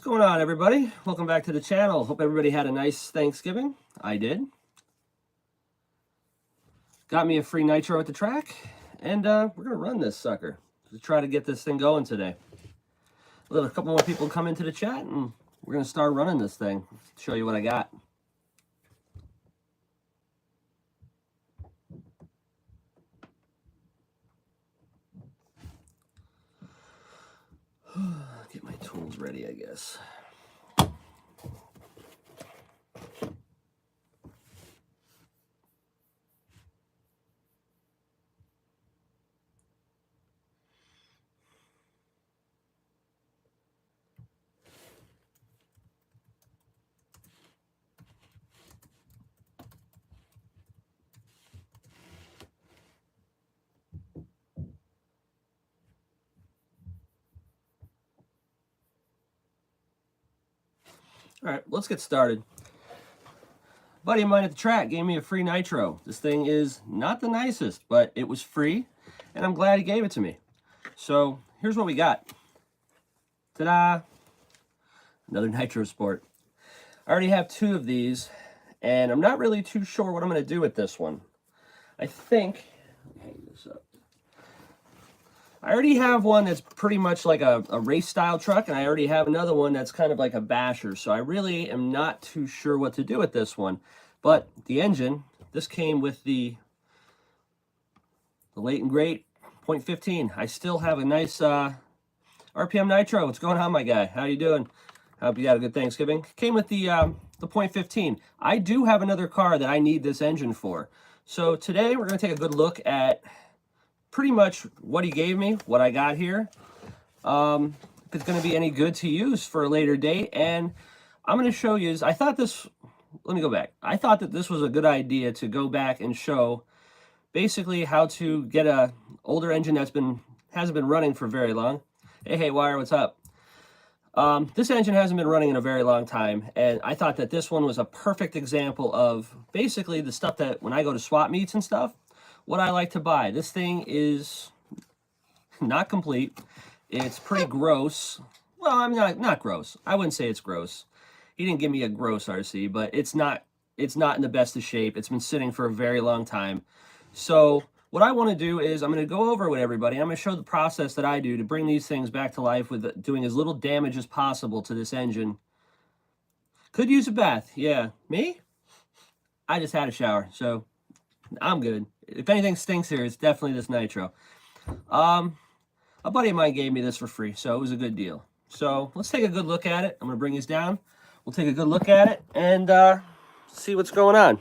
going on, everybody? Welcome back to the channel. Hope everybody had a nice Thanksgiving. I did. Got me a free nitro at the track, and we're going to run this sucker to try to get this thing going today. Let a couple more people come into the chat, and we're going to start running this thing. Show you what I got. Get my tools ready, I guess. All right, let's get started. A buddy of mine at the track gave me a free nitro. This thing is not the nicest, but it was free, and I'm glad he gave it to me. So here's what we got. Ta-da! Another Nitro Sport. I already have two of these, and I'm not really too sure what I'm going to do with this one. I think, hang this up. I already have one that's pretty much like a race style truck, and I already have another one that's kind of like a basher, so I really am not too sure what to do with this one. But the engine, this came with the late and great .15. I still have a nice RPM Nitro. What's going on, my guy? How you doing? Hope you had a good Thanksgiving. Came with the .15. I do have another car that I need this engine for. So today we're going to take a good look at pretty much what he gave me, what I got here. If it's going to be any good to use for a later date. And I'm going to show you, I thought this, let me go back. I thought that this was a good idea to go back and show basically how to get a older engine that's hasn't been running for very long. Hey, Wire, what's up? This engine hasn't been running in a very long time, and I thought that this one was a perfect example of basically the stuff that when I go to swap meets and stuff, what I like to buy. This thing is not complete. It's pretty gross. Well, I'm not gross. I wouldn't say it's gross. He didn't give me a gross RC, but it's not in the best of shape. It's been sitting for a very long time. So what I want to do is I'm going to go over with everybody. I'm going to show the process that I do to bring these things back to life with doing as little damage as possible to this engine. Could use a bath. Yeah. Me? I just had a shower, so I'm good. If anything stinks here, it's definitely this nitro. A buddy of mine gave me this for free, so it was a good deal. So let's take a good look at it. I'm going to bring these down. We'll take a good look at it and see what's going on.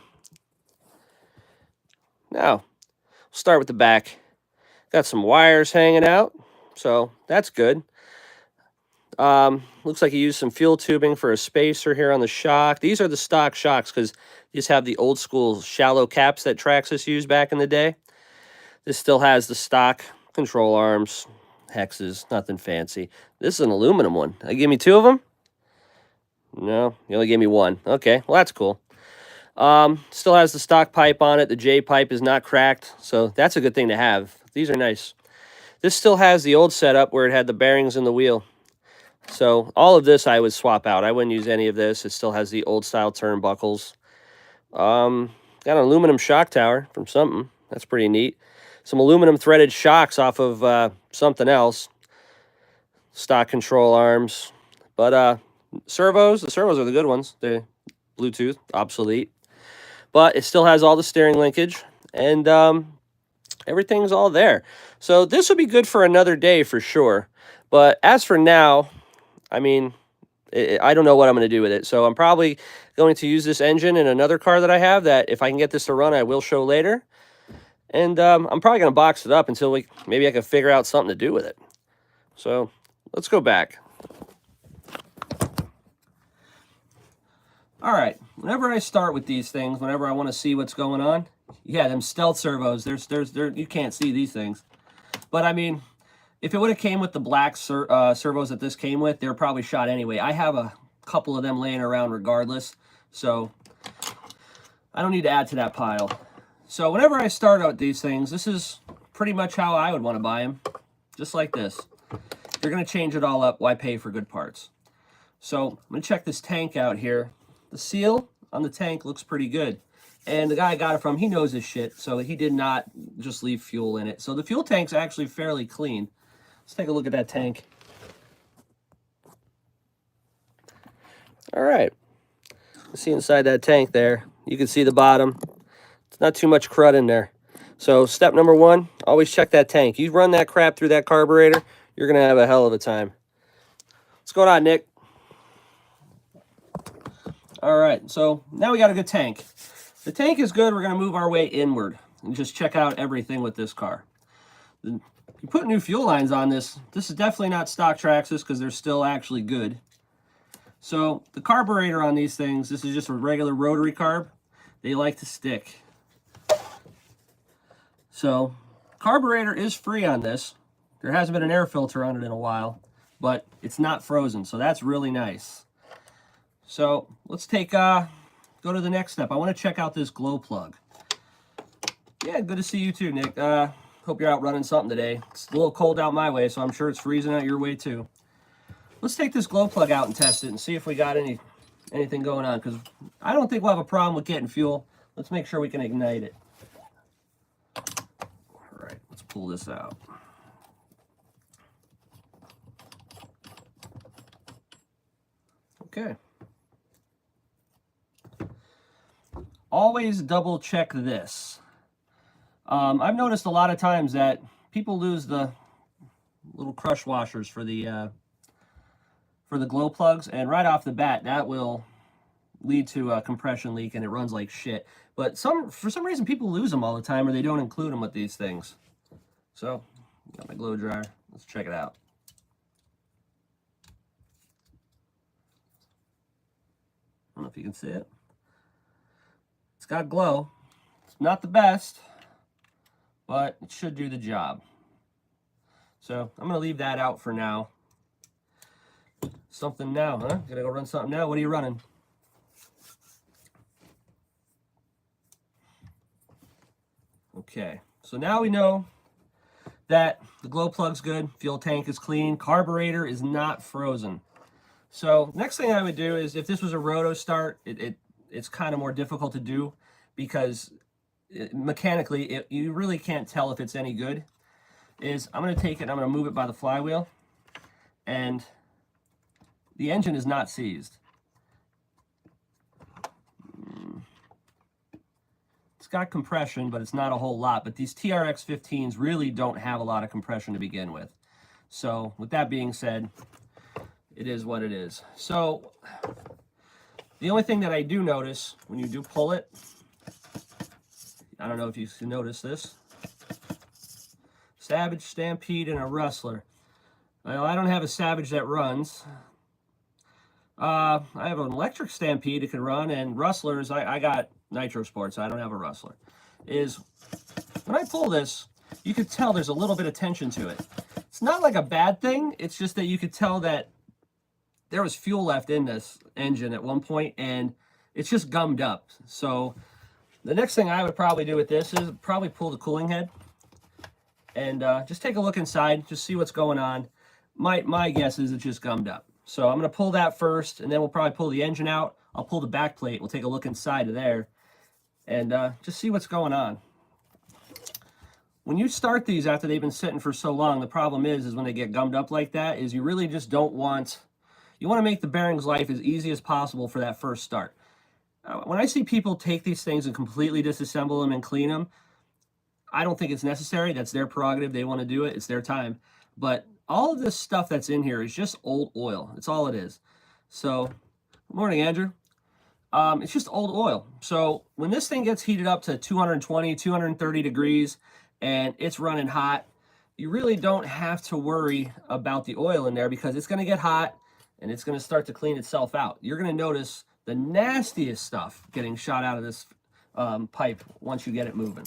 Now, we'll start with the back. Got some wires hanging out, so that's good. Looks like he used some fuel tubing for a spacer here on the shock. These are the stock shocks because these have the old school shallow caps that Traxxas used back in the day. This still has the stock control arms, hexes, nothing fancy. This is an aluminum one. They gave me two of them? No, you only gave me one. Okay, well, that's cool. Still has the stock pipe on it. The J pipe is not cracked, so that's a good thing to have. These are nice. This still has the old setup where it had the bearings in the wheel. So all of this I would swap out. I wouldn't use any of this. It still has the old style turnbuckles. Got an aluminum shock tower from something. That's pretty neat. Some aluminum threaded shocks off of something else. Stock control arms. But servos, the servos are the good ones. They're Bluetooth, obsolete. But it still has all the steering linkage. And everything's all there. So this would be good for another day for sure. But as for now, I mean, I don't know what I'm going to do with it. So I'm probably going to use this engine in another car that I have that if I can get this to run, I will show later. And I'm probably going to box it up until maybe I can figure out something to do with it. So let's go back. All right, whenever I start with these things, whenever I want to see what's going on, yeah, them stealth servos, you can't see these things. But I mean, if it would have came with the black servos that this came with, they're probably shot anyway. I have a couple of them laying around regardless, so I don't need to add to that pile. So whenever I start out these things, this is pretty much how I would want to buy them, just like this. If you're going to change it all up, why pay for good parts? So I'm going to check this tank out here. The seal on the tank looks pretty good. And the guy I got it from, he knows his shit, so he did not just leave fuel in it. So the fuel tank's actually fairly clean. Let's take a look at that tank. All right. See inside that tank there. You can see the bottom. It's not too much crud in there. So step number one, always check that tank. You run that crap through that carburetor, you're going to have a hell of a time. What's going on, Nick? All right, so now we got a good tank. The tank is good. We're going to move our way inward and just check out everything with this car. You put new fuel lines on this. This is definitely not stock Traxxas because they're still actually good. So the carburetor on these things, this is just a regular rotary carb. They like to stick. So carburetor is free on this. There hasn't been an air filter on it in a while, but it's not frozen, so that's really nice. So let's take go to the next step. I want to check out this glow plug. Yeah, good to see you too, Nick. Hope you're out running something today. It's a little cold out my way, so I'm sure it's freezing out your way too. Let's take this glow plug out and test it and see if we got anything going on, because I don't think we'll have a problem with getting fuel. Let's make sure we can ignite it. All right, let's pull this out. Okay. Always double check this. I've noticed a lot of times that people lose the little crush washers for the glow plugs, and right off the bat that will lead to a compression leak and it runs like shit. But for some reason people lose them all the time, or they don't include them with these things. So got my glow dryer. Let's check it out. I don't know if you can see it. It's got glow. It's not the best, but it should do the job. So I'm gonna leave that out for now. Something now, huh? Gonna go run something now? What are you running? Okay, so now we know that the glow plug's good, fuel tank is clean, carburetor is not frozen. So next thing I would do is, if this was a roto start, it's kind of more difficult to do because mechanically you really can't tell if it's any good. I'm going to take it and I'm going to move it by the flywheel, and the engine is not seized. It's got compression, but it's not a whole lot. But these TRX 15s really don't have a lot of compression to begin with. So with that being said, it is what it is. So the only thing that I do notice when you do pull it, I don't know if you can notice this, Savage, Stampede, and a Rustler. Well, I don't have a Savage that runs. I have an electric Stampede it can run, and Rustlers, I got Nitro Sports, so I don't have a Rustler. When I pull this, you could tell there's a little bit of tension to it. It's not like a bad thing, it's just that you could tell that there was fuel left in this engine at one point, and it's just gummed up. So the next thing I would probably do with this is probably pull the cooling head and just take a look inside, just see what's going on. My guess is it's just gummed up. So I'm going to pull that first, and then we'll probably pull the engine out. I'll pull the back plate. We'll take a look inside of there and just see what's going on. When you start these after they've been sitting for so long, the problem is when they get gummed up like that, is you really just don't want... You want to make the bearings life as easy as possible for that first start. When I see people take these things and completely disassemble them and clean them, I don't think it's necessary. That's their prerogative. They want to do it. It's their time. But all of this stuff that's in here is just old oil. That's all it is. So, good morning, Andrew. It's just old oil. So when this thing gets heated up to 220, 230 degrees and it's running hot, you really don't have to worry about the oil in there because it's going to get hot and it's going to start to clean itself out. You're going to notice the nastiest stuff getting shot out of this pipe once you get it moving.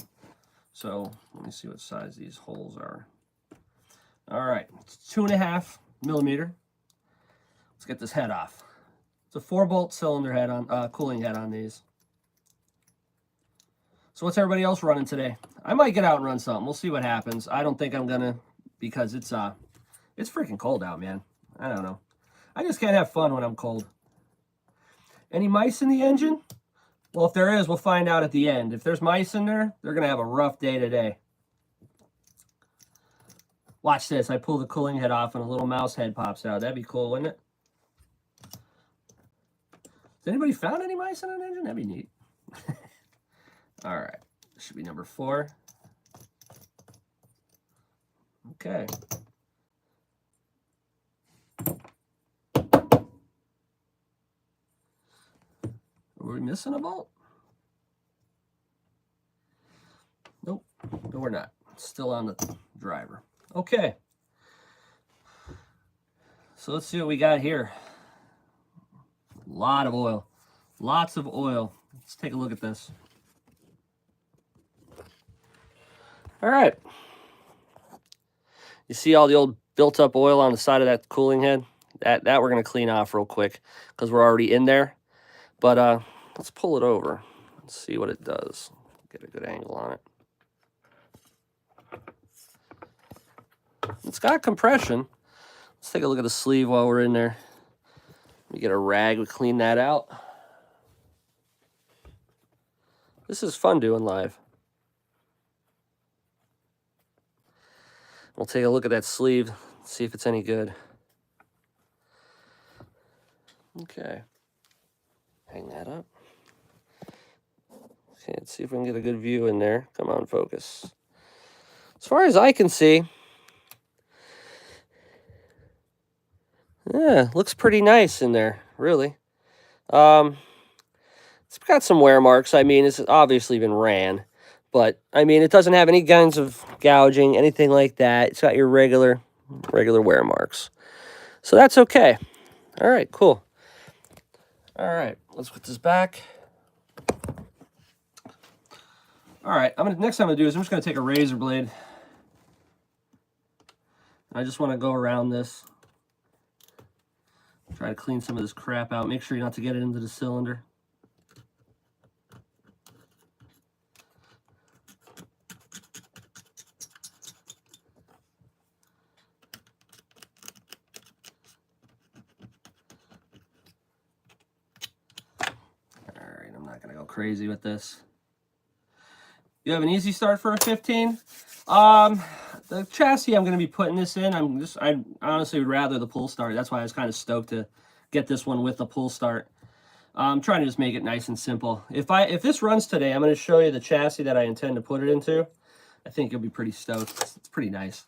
So let me see what size these holes are. All right, it's 2.5 millimeter. Let's get this head off. It's a 4-bolt cylinder head on cooling head on these. So what's everybody else running today? I might get out and run something. We'll see what happens. I don't think I'm gonna, because it's freaking cold out, man. I don't know. I just can't have fun when I'm cold. Any mice in the engine? Well, if there is, we'll find out at the end. If there's mice in there, they're going to have a rough day today. Watch this. I pull the cooling head off and a little mouse head pops out. That'd be cool, wouldn't it? Has anybody found any mice in an engine? That'd be neat. All right. This should be number 4. Okay. Are we missing a bolt? Nope. No, we're not. It's still on the driver. Okay. So let's see what we got here. A lot of oil. Lots of oil. Let's take a look at this. All right. You see all the old built up oil on the side of that cooling head? That we're going to clean off real quick because we're already in there. But let's pull it over and see what it does. Get a good angle on it. It's got compression. Let's take a look at the sleeve while we're in there. We get a rag, we clean that out. This is fun doing live. We'll take a look at that sleeve, see if it's any good. Okay. Hang that up. Okay, let's see if we can get a good view in there. Come on, focus. As far as I can see, yeah, looks pretty nice in there, really. It's got some wear marks. I mean, it's obviously been ran. But, I mean, it doesn't have any kinds of gouging, anything like that. It's got your regular wear marks. So that's okay. All right, cool. All right, let's put this back. All right, next thing I'm gonna do is I'm just gonna take a razor blade. I just want to go around this. Try to clean some of this crap out. Make sure not to get it into the cylinder. Alright, I'm not going to go crazy with this. You have an easy start for a 15? The chassis I'm going to be putting this in, I honestly would rather the pull start. That's why I was kind of stoked to get this one with the pull start. I'm trying to just make it nice and simple. If this runs today, I'm going to show you the chassis that I intend to put it into. I think you'll be pretty stoked. It's pretty nice.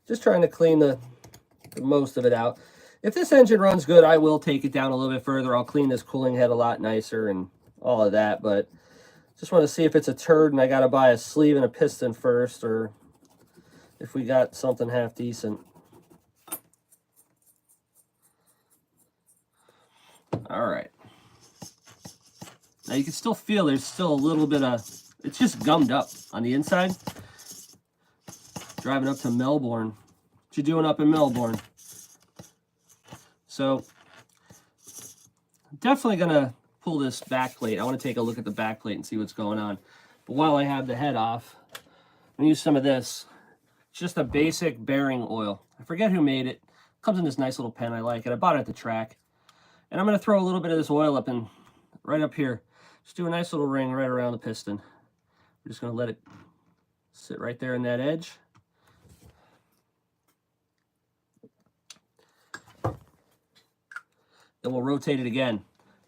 Just trying to clean the most of it out. If this engine runs good, I will take it down a little bit further. I'll clean this cooling head a lot nicer and all of that, but just want to see if it's a turd and I got to buy a sleeve and a piston first, or if we got something half decent. All right. Now you can still feel there's still a little bit of, it's just gummed up on the inside. Driving up to Melbourne. What you doing up in Melbourne? So, definitely going to pull this back plate. I want to take a look at the back plate and see what's going on. But while I have the head off, I'm going to use some of this. It's just a basic bearing oil. I forget who made it. It comes in this nice little pen. I like it. I bought it at the track. And I'm going to throw a little bit of this oil up in, right up here. Just do a nice little ring right around the piston. We're just going to let it sit right there in that edge. Then we'll rotate it again.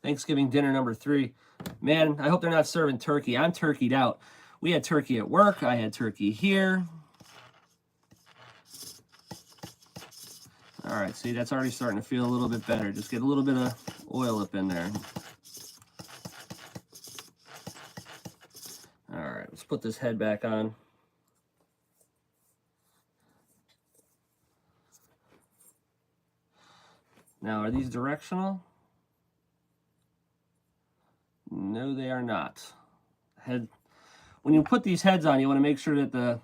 Thanksgiving dinner number 3. Man, I hope they're not serving turkey. I'm turkeyed out. We had turkey at work. I had turkey here. All right, see, that's already starting to feel a little bit better. Just get a little bit of oil up in there. All right, let's put this head back on. Now, are these directional? No, they are not. When you put these heads on, you want to make sure that the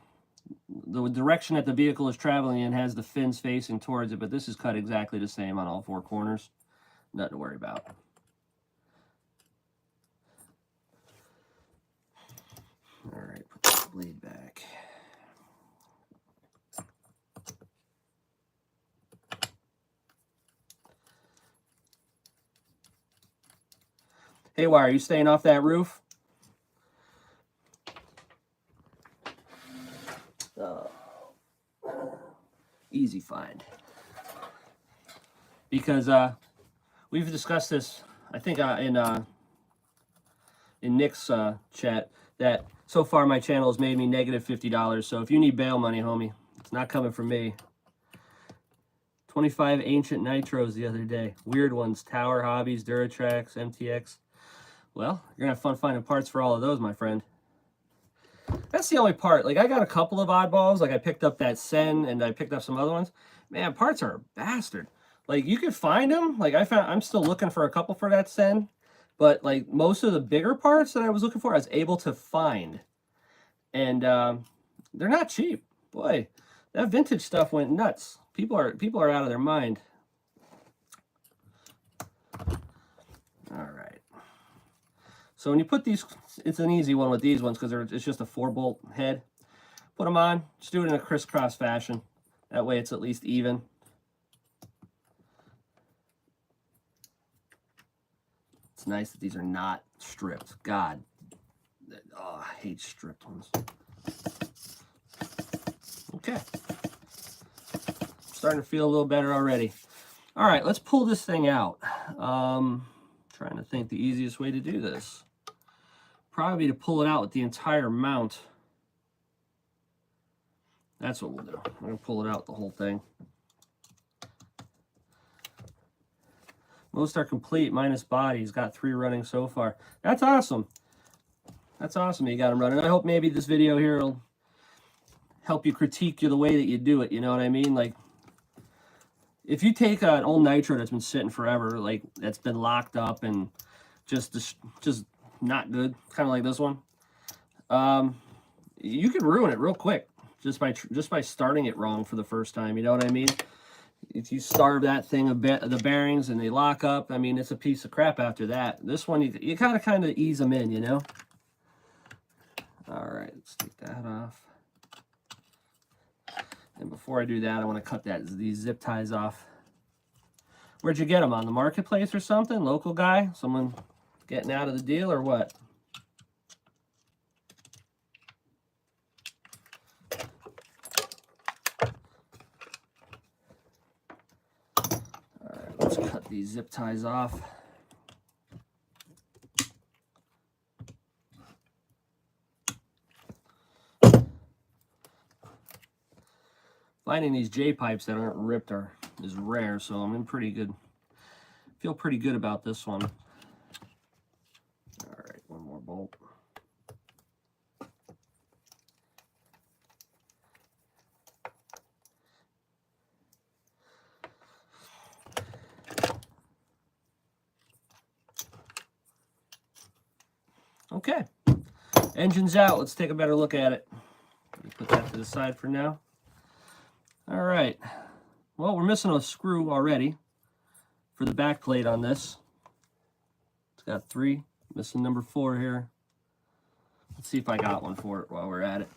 direction that the vehicle is traveling in has the fins facing towards it, but this is cut exactly the same on all 4 corners. Nothing to worry about. All right, put the blade back. Hey, why are you staying off that roof? Oh. Easy find. Because we've discussed this, I think, in Nick's chat, that so far my channel has made me negative $50. So if you need bail money, homie, it's not coming from me. 25 ancient nitros the other day. Weird ones. Tower, Hobbies, Duratrax, MTX. Well, you're going to have fun finding parts for all of those, my friend. That's the only part. Like, I got a couple of oddballs. Like, I picked up that Sen, and I picked up some other ones. Man, parts are a bastard. Like, you could find them. Like, I'm still looking for a couple for that Sen. But, like, most of the bigger parts that I was looking for, I was able to find. And they're not cheap. Boy, that vintage stuff went nuts. People are out of their mind. All right. So when you put these, it's an easy one with these ones because it's just a 4-bolt head. Put them on. Just do it in a crisscross fashion. That way it's at least even. It's nice that these are not stripped. God. Oh, I hate stripped ones. Okay. Starting to feel a little better already. All right, let's pull this thing out. Trying to think the easiest way to do this. Probably to pull it out with the entire mount. That's what we'll do. I'm going to pull it out the whole thing. Most are complete, minus bodies. Got 3 running so far. That's awesome. That's awesome you got them running. I hope maybe this video here will help you critique you the way that you do it. You know what I mean? Like, if you take an old nitro that's been sitting forever, like that's been locked up and just not good, kind of like this one, you could ruin it real quick just by starting it wrong for the first time. You know what I mean? If you starve that thing a bit, the bearings, and they lock up, I mean, it's a piece of crap after that. This one, you gotta kind of ease them in, you know? All right, let's take that off. And before I do that, I want to cut these zip ties off. Where'd you get them? On the marketplace or something? Local guy? Someone getting out of the deal or what? All right, let's cut these zip ties off. Finding these J-pipes that aren't ripped is rare, so I'm in pretty good. Feel pretty good about this one. All right, one more bolt. Okay, engine's out. Let's take a better look at it. Put that to the side for now. All right, well, we're missing a screw already for the back plate on this. It's got 3, missing number 4 here. Let's see if I got one for it while we're at it.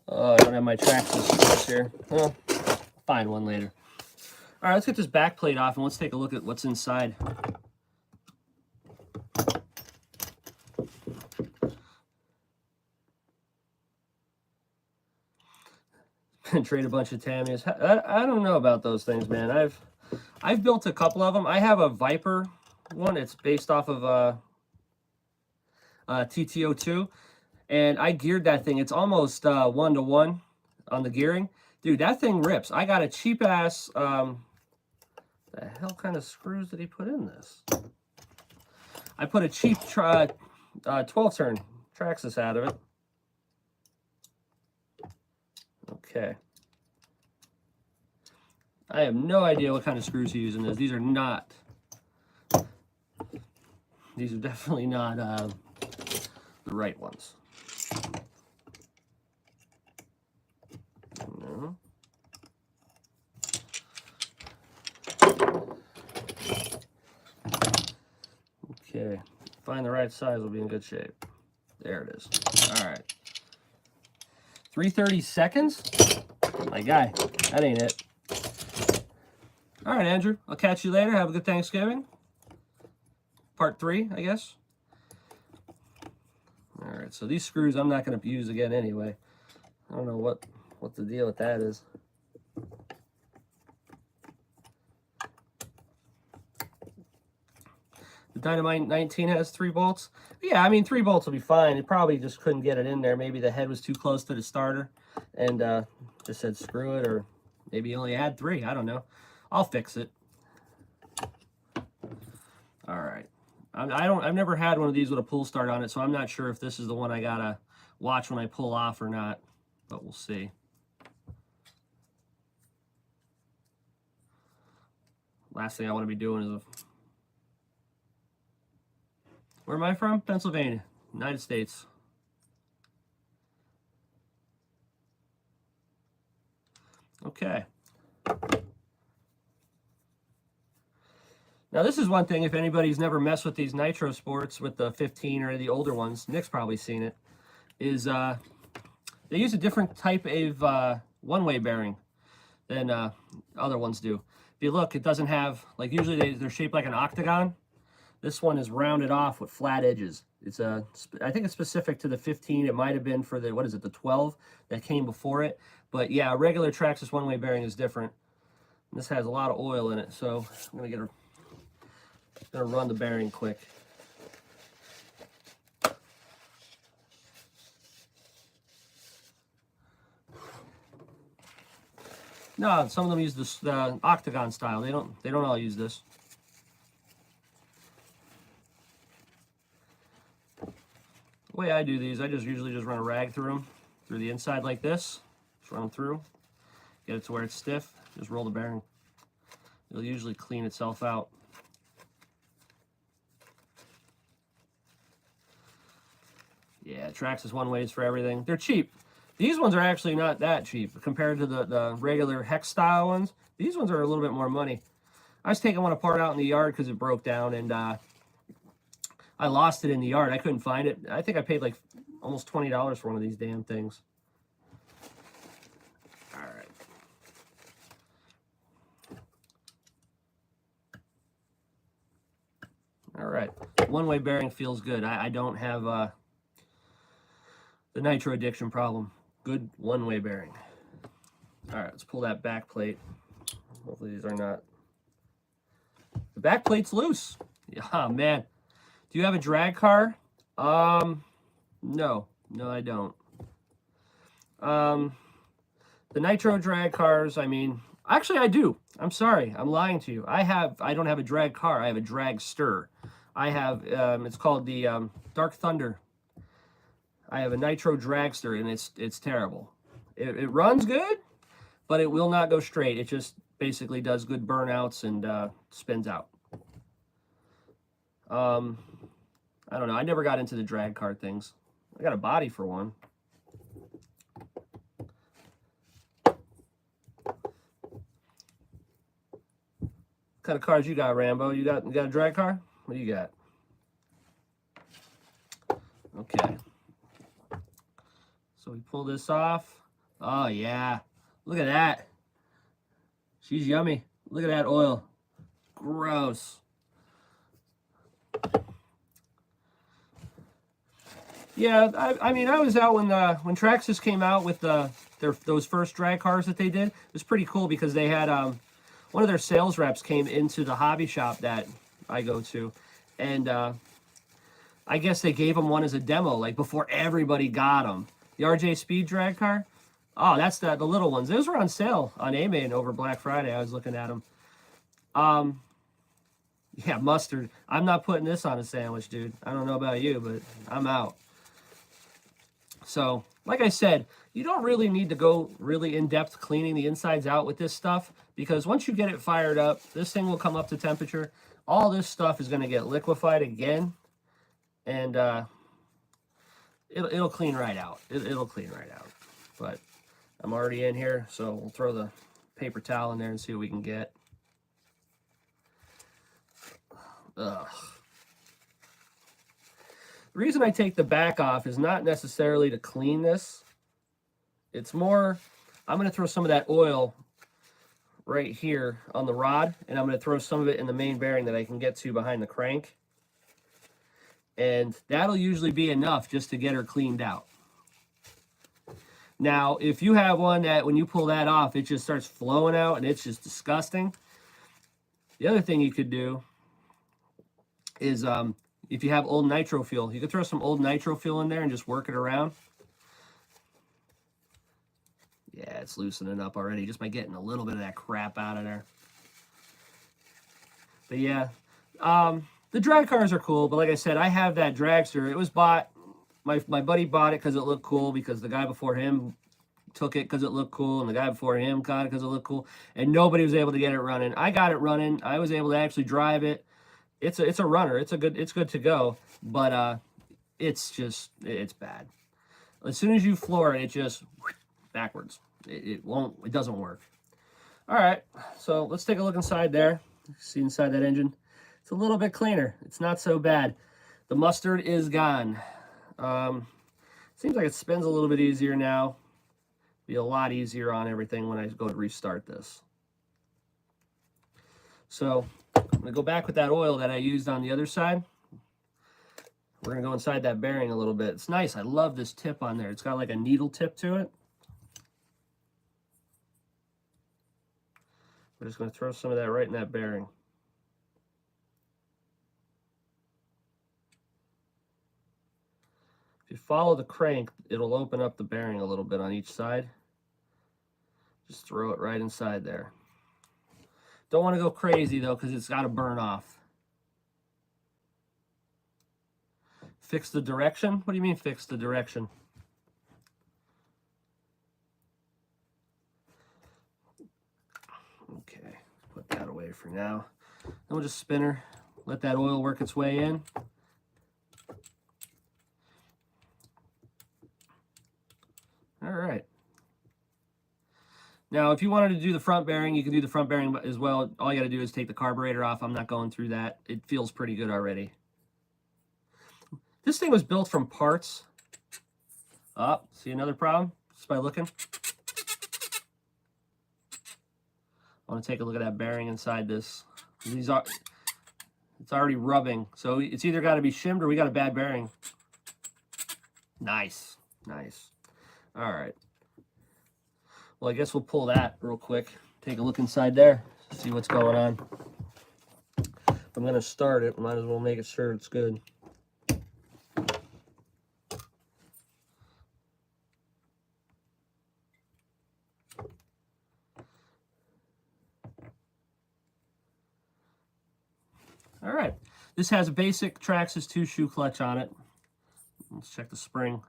Oh, I don't have my traction screws here. Well, find one later. All right, let's get this back plate off and let's take a look at what's inside. Trade a bunch of Tamias. I don't know about those things, man. I've built a couple of them. I have a Viper one. It's based off of TTO2, and I geared that thing. It's almost 1-to-1 on the gearing. Dude, that thing rips. I got a cheap ass. The hell kind of screws did he put in this? I put a cheap 12-turn Traxxas out of it. Okay. I have no idea what kind of screws he's using this. These are definitely not the right ones. No. Okay. Find the right size, we'll be in good shape. There it is. All right. 3:30 seconds? My guy, that ain't it. All right, Andrew, I'll catch you later. Have a good Thanksgiving. Part 3, I guess. All right, so these screws I'm not going to use again anyway. I don't know what the deal with that is. The Dynamite 19 has 3 bolts. Yeah, I mean, 3 bolts will be fine. It probably just couldn't get it in there. Maybe the head was too close to the starter and just said screw it, or maybe you only had 3. I don't know. I'll fix it. All right. I've never had one of these with a pull start on it, so I'm not sure if this is the one I gotta watch when I pull off or not, but we'll see. Last thing I want to be doing is where am I from? Pennsylvania, United States. Okay. Now this is one thing, if anybody's never messed with these Nitro Sports with the 15 or the older ones, Nick's probably seen it, is they use a different type of one-way bearing than other ones do. If you look, it doesn't have, like usually they're shaped like an octagon. This one is rounded off with flat edges. It's I think it's specific to the 15. It might have been for the, what is it, the 12 that came before it. But yeah, a regular Traxxas one-way bearing is different. And this has a lot of oil in it, so I'm gonna run the bearing quick. No, some of them use this octagon style. They don't all use this. The way I do these, I usually just run a rag through them, through the inside like this. Just run them through, get it to where it's stiff, just roll the bearing. It'll usually clean itself out. Yeah, Traxxas one-ways for everything. They're cheap. These ones are actually not that cheap compared to the regular hex style ones. These ones are a little bit more money. I was taking one apart out in the yard because it broke down, and I lost it in the yard. I couldn't find it. I think I paid like almost $20 for one of these damn things. All right. All right. One-way bearing feels good. I don't have the nitro addiction problem. Good one-way bearing. All right, let's pull that back plate. Hopefully these are not. The back plate's loose. Oh, man. Do you have a drag car? No, I don't. The nitro drag cars, I mean, actually I do. I'm sorry, I'm lying to you. I don't have a drag car. I have a dragster. I have, it's called the Dark Thunder. I have a nitro dragster, and it's terrible. It runs good, but it will not go straight. It just basically does good burnouts and spins out. I don't know. I never got into the drag car things. I got a body for one. What kind of cars you got, Rambo? You got a drag car? What do you got? Okay. So we pull this off. Oh, yeah. Look at that. She's yummy. Look at that oil. Gross. Yeah, I mean, I was out when Traxxas came out with those first drag cars that they did. It was pretty cool because they had one of their sales reps came into the hobby shop that I go to, and I guess they gave him one as a demo, like before everybody got them. The RJ Speed drag car. Oh, that's the little ones. Those were on sale on A-Main over Black Friday. I was looking at them. Yeah, mustard. I'm not putting this on a sandwich, dude. I don't know about you, but I'm out. So, like I said, you don't really need to go really in-depth cleaning the insides out with this stuff, because once you get it fired up, this thing will come up to temperature. All this stuff is going to get liquefied again, and it'll clean right out. It'll clean right out. But I'm already in here, so we'll throw the paper towel in there and see what we can get. Ugh. The reason I take the back off is not necessarily to clean this. It's more, I'm going to throw some of that oil right here on the rod, and I'm going to throw some of it in the main bearing that I can get to behind the crank. And that'll usually be enough just to get her cleaned out. Now, if you have one that when you pull that off, it just starts flowing out and it's just disgusting, the other thing you could do is if you have old nitro fuel, you could throw some old nitro fuel in there and just work it around. Yeah, it's loosening up already just by getting a little bit of that crap out of there. But yeah, the drag cars are cool, but like I said, I have that dragster. It was bought, my buddy bought it because it looked cool, because the guy before him took it because it looked cool, and the guy before him got it because it looked cool, and nobody was able to get it running. I got it running. I was able to actually drive it. It's a runner. It's good to go, but it's bad. As soon as you floor it, it just backwards. It doesn't work. All right, so let's take a look inside there. See inside that engine. It's a little bit cleaner. It's not so bad. The mustard is gone. Seems like it spins a little bit easier now. Be a lot easier on everything when I go to restart this. So I'm going to go back with that oil that I used on the other side. We're going to go inside that bearing a little bit. It's nice. I love this tip on there. It's got like a needle tip to it. We're just going to throw some of that right in that bearing. If you follow the crank, it'll open up the bearing a little bit on each side. Just throw it right inside there. Don't want to go crazy though, because it's got to burn off. Fix the direction? What do you mean fix the direction? Okay, put that away for now. Then we'll just spin her, let that oil work its way in. All right. Now, if you wanted to do the front bearing, you can do the front bearing as well. All you got to do is take the carburetor off. I'm not going through that. It feels pretty good already. This thing was built from parts. Oh, see another problem? Just by looking. I want to take a look at that bearing inside this. It's already rubbing. So it's either got to be shimmed or we got a bad bearing. Nice. Nice. All right. Well, I guess we'll pull that real quick. Take a look inside there. See what's going on. If I'm going to start it, might as well make sure it's good. All right. This has a basic Traxxas 2-shoe clutch on it. Let's check the spring.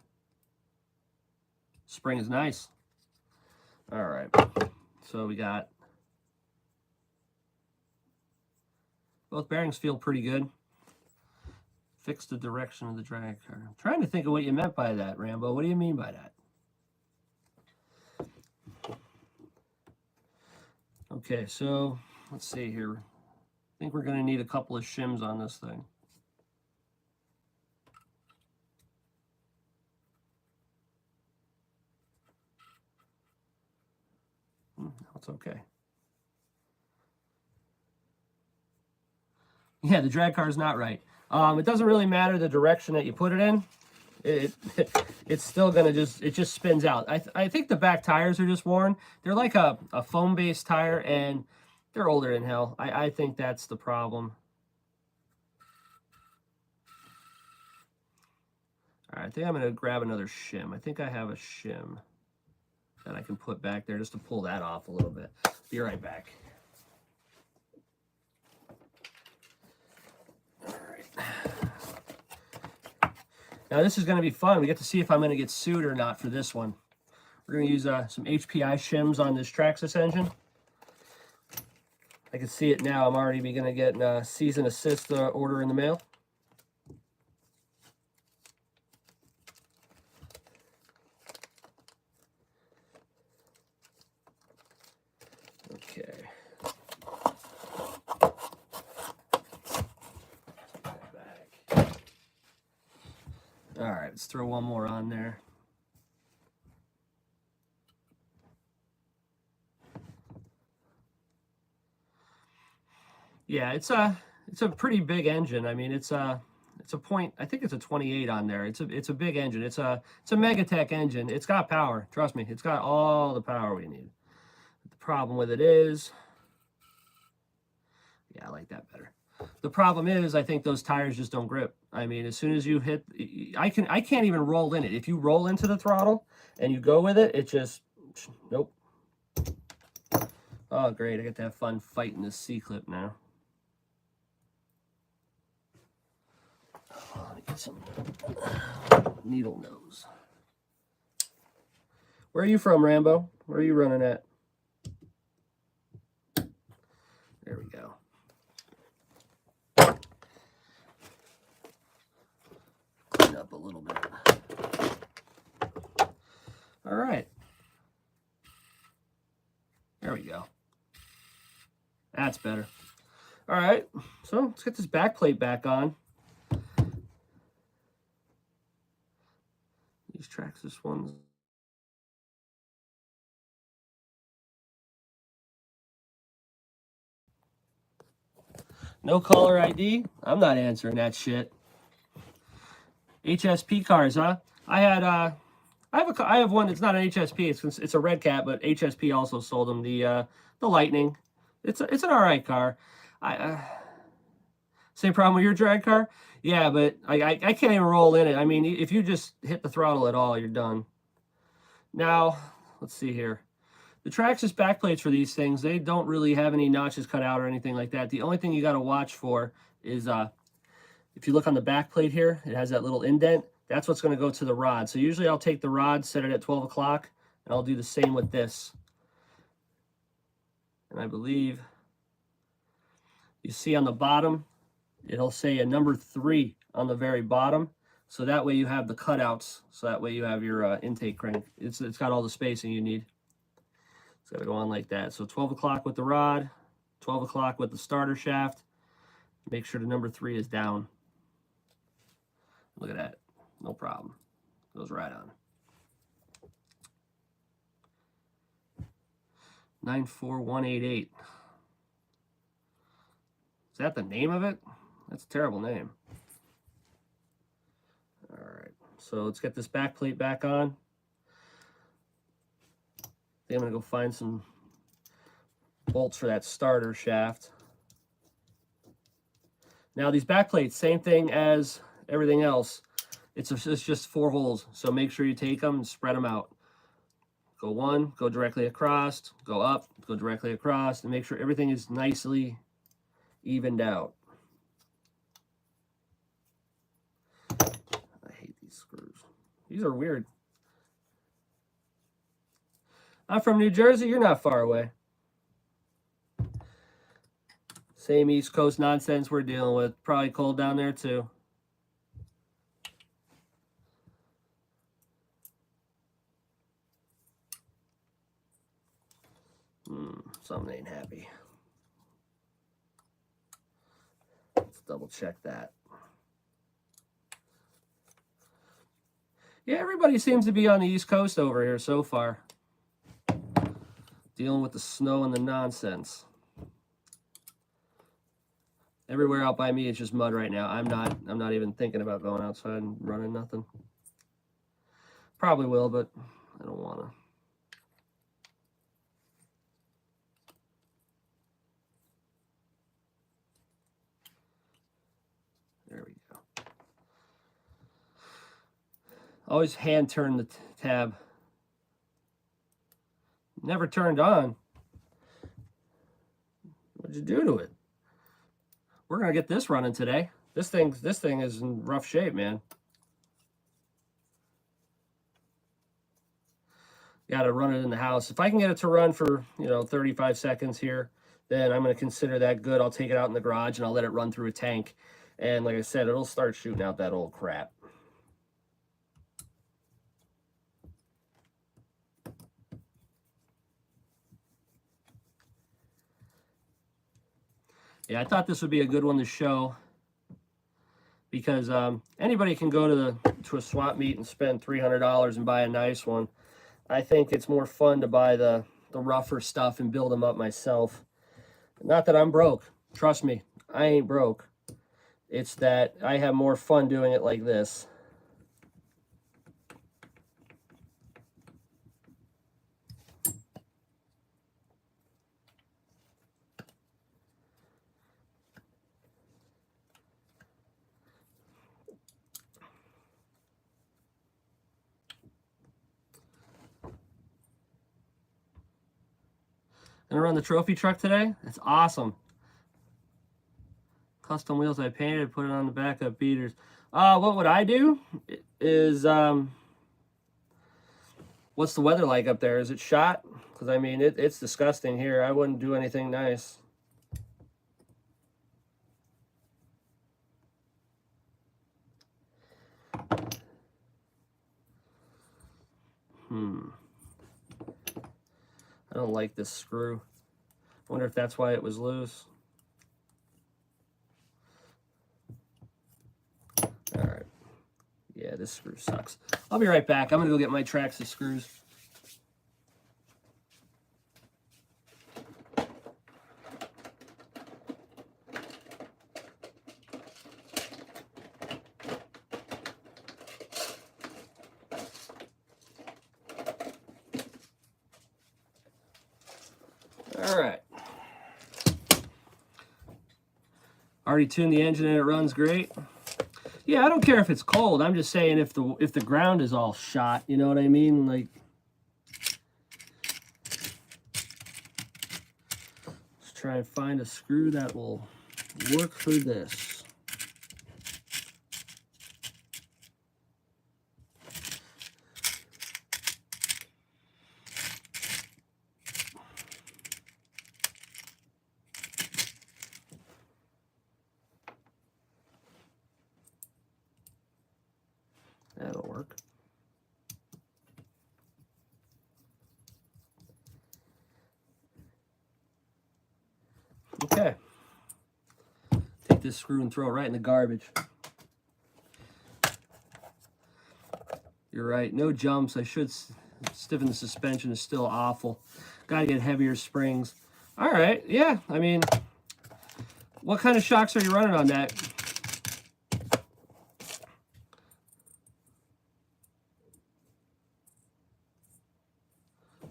Spring is nice. All right. So we got both bearings feel pretty good. Fix the direction of the drag car. I'm trying to think of what you meant by that, Rambo. What do you mean by that? Okay, so let's see here. I think we're going to need a couple of shims on this thing. That's okay. Yeah, the drag car is not right. It doesn't really matter the direction that you put it in. It's still gonna it just spins out. I think the back tires are just worn. They're like a foam-based tire, and they're older than hell. I think that's the problem. All right, I think I'm gonna grab another shim. I think I have a shim that I can put back there just to pull that off a little bit. Be right back. All right. Now this is going to be fun. We get to see if I'm going to get sued or not for this one. We're going to use some HPI shims on this Traxxas engine. I can see it now. I'm already going to get a cease and assist order in the mail. Okay. All right, let's throw one more on there. Yeah, it's a pretty big engine. I mean, it's a point. I think it's a 28 on there. It's a big engine. It's a Megatech engine. It's got power. Trust me, it's got all the power we need. The problem with it is, yeah, I like that better. The problem is, I think those tires just don't grip. I mean, as soon as you hit, I can't even roll in it. If you roll into the throttle and you go with it, it just, nope. Oh, great. I get to have fun fighting this C-clip now. Oh, let me get some needle nose. Where are you from, Rambo? Where are you running at? There we go. Clean up a little bit. All right. There we go. That's better. All right. So let's get this back plate back on. These tracks, this one's. No caller ID? I'm not answering that shit. HSP cars, huh? I have one. It's not an HSP. It's a Red Cat, but HSP also sold them the Lightning. It's an all right car. Same problem with your drag car? Yeah, but I can't even roll in it. I mean, if you just hit the throttle at all, you're done. Now, let's see here. The Traxxas backplates for these things, they don't really have any notches cut out or anything like that. The only thing you got to watch for is if you look on the backplate here, it has that little indent. That's what's going to go to the rod. So usually I'll take the rod, set it at 12 o'clock, and I'll do the same with this. And I believe you see on the bottom, it'll say a number 3 on the very bottom. So that way you have the cutouts. So that way you have your intake crank. It's got all the spacing you need. It's got to go on like that. So 12 o'clock with the rod, 12 o'clock with the starter shaft. Make sure the number 3 is down. Look at that. No problem. Goes right on. 94188. Is that the name of it? That's a terrible name. All right. So let's get this back plate back on. I think I'm going to go find some bolts for that starter shaft. Now these back plates, same thing as everything else. It's just 4 holes. So make sure you take them and spread them out. Go one, go directly across, go up, go directly across, and make sure everything is nicely evened out. I hate these screws. These are weird. I'm from New Jersey. You're not far away. Same East Coast nonsense we're dealing with. Probably cold down there too. Something ain't happy. Let's double check that. Yeah, everybody seems to be on the East Coast over here so far. Dealing with the snow and the nonsense. Everywhere out by me, it's just mud right now. I'm not even thinking about going outside and running nothing. Probably will, but I don't want to. There we go. Always hand turn the tab. Never turned on. What'd you do to it? We're gonna get this running today. This thing is in rough shape, man. Got to run it in the house. If I can get it to run for 35 seconds here, then I'm gonna consider that good. I'll take it out in the garage and I'll let it run through a tank. And like I said, it'll start shooting out that old crap. Yeah, I thought this would be a good one to show because anybody can go to a swap meet and spend $300 and buy a nice one. I think it's more fun to buy the rougher stuff and build them up myself. Not that I'm broke. Trust me, I ain't broke. It's that I have more fun doing it like this. Gonna run the trophy truck today? That's awesome. Custom wheels I painted, put it on the back of beaters. What would I do is, what's the weather like up there? Is it shot? Because, I mean, it's disgusting here. I wouldn't do anything nice. I don't like this screw. I wonder if that's why it was loose. All right. Yeah, this screw sucks. I'll be right back. I'm going to go get my Traxxas screws. All right. Already tuned the engine and it runs great. Yeah, I don't care if it's cold. I'm just saying if the ground is all shot, you know what I mean? Like, let's try and find a screw that will work for this. That'll work. Okay. Take this screw and throw it right in the garbage. You're right. No jumps. I should stiffen the suspension. Is still awful. Got to get heavier springs. All right. Yeah. I mean, what kind of shocks are you running on that?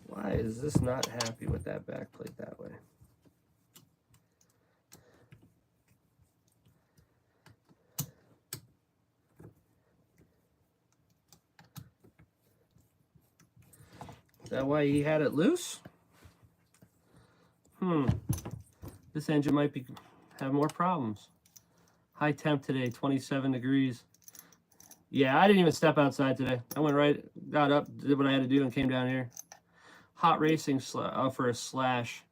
Why is this not happy with that back plate that way? Is that why he had it loose? This engine might have more problems. High temp today, 27 degrees. Yeah, I didn't even step outside today. I went right, got up, did what I had to do, and came down here. Hot racing for a slash.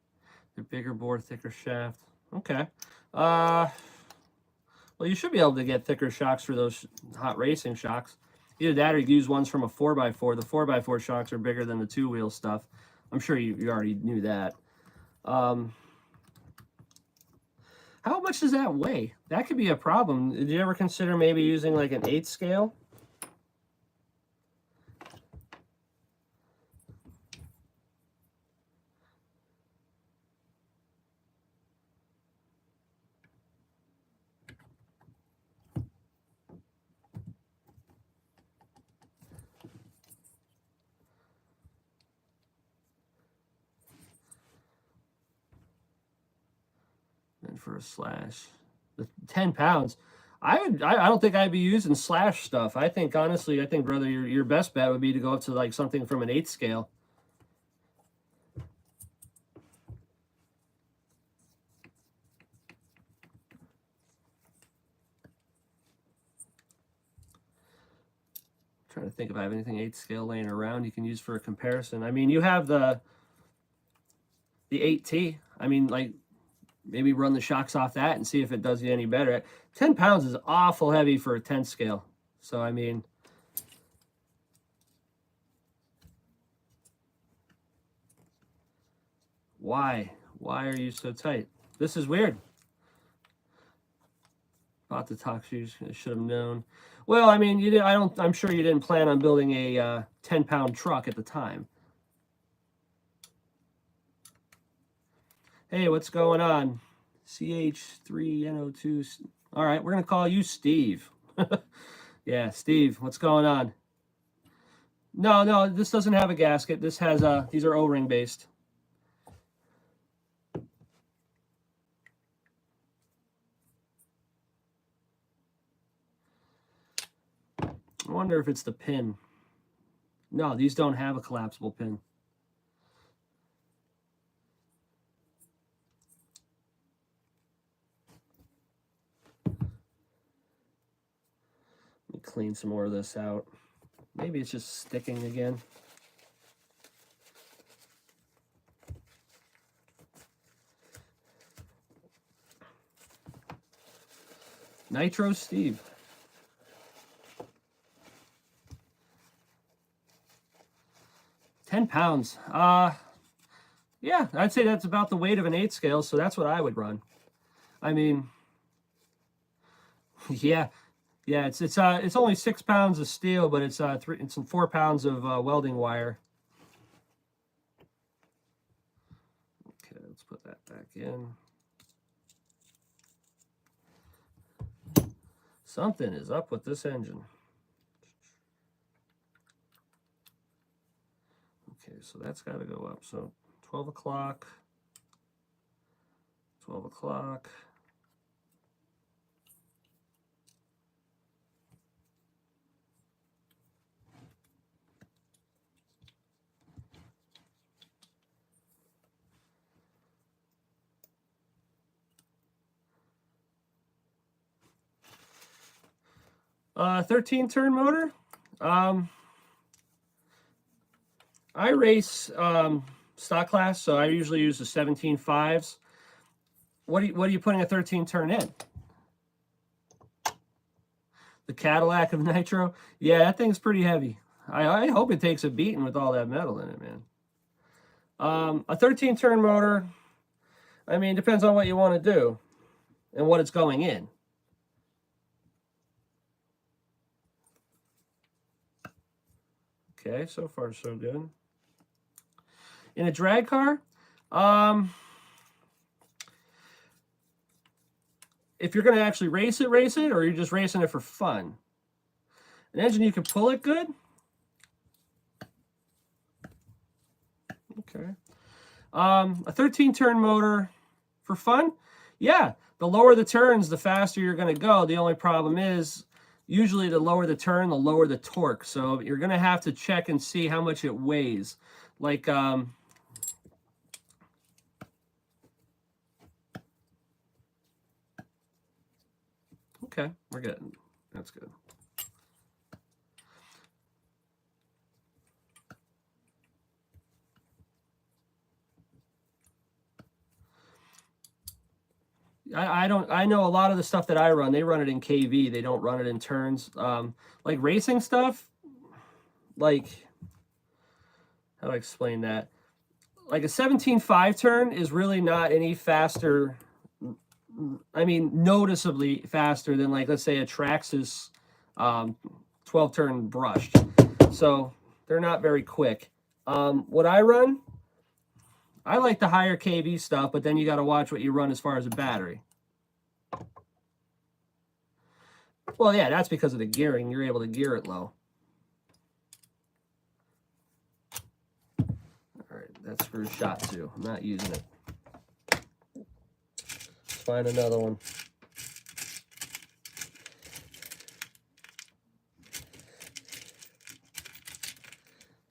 The bigger bore, thicker shaft. Okay. Well, you should be able to get thicker shocks for those hot racing shocks. Either that or you use ones from a 4x4. The 4x4 shocks are bigger than the two-wheel stuff. I'm sure you already knew that. How much does that weigh? That could be a problem. Did you ever consider maybe using like an 8 scale? And for a slash, the 10 pounds. I don't think I'd be using slash stuff. I think honestly, brother, your best bet would be to go up to like something from an 8 scale. I'm trying to think if I have anything 8 scale laying around you can use for a comparison. I mean, you have the 8T. I mean, like, maybe run the shocks off that and see if it does you any better. 10 pounds is awful heavy for a 10 scale. So, I mean, why? Why are you so tight? This is weird. Bought the talk shoes. I should have known. Well, I mean, you did, I'm sure you didn't plan on building a 10-pound truck at the time. Hey, what's going on? CH3NO2. All right, we're going to call you Steve. Yeah, Steve, what's going on? No, no, this doesn't have a gasket. This has these are O-ring based. I wonder if it's the pin. No, these don't have a collapsible pin. Let me clean some more of this out. Maybe it's just sticking again. Nitro Steve. £10. Yeah, I'd say that's about the weight of an 8 scale, so that's what I would run. I mean, yeah, it's only 6 pounds of steel, but it's 4 pounds of welding wire. Okay, let's put that back in. Something is up with this engine. Okay, so that's got to go up. So 12 o'clock, 12 o'clock. Uh, 13 turn motor. I race stock class, so I usually use the 17.5s. What are you putting a 13 turn in? The Cadillac of Nitro? Yeah, that thing's pretty heavy. I hope it takes a beating with all that metal in it, man. A 13 turn motor, I mean, depends on what you want to do and what it's going in. Okay, so far so good. In a drag car, if you're going to actually race it, or you're just racing it for fun. An engine you can pull it good. Okay. A 13 turn motor for fun. Yeah, the lower the turns, the faster you're going to go. The only problem is, usually the lower the turn, the lower the torque. So you're going to have to check and see how much it weighs. Like, okay, we're good. That's good. I know a lot of the stuff that I run, they run it in kV. They don't run it in turns. Like racing stuff, like, how do I explain that? Like a 17.5 turn is really not any faster, I mean, noticeably faster than, like, let's say a Traxxas 12 turn brushed. So they're not very quick. What I run, I like the higher kV stuff, but then you got to watch what you run as far as a battery. Well, yeah, that's because of the gearing. You're able to gear it low. All right, that screw's shot too. I'm not using it. Let's find another one.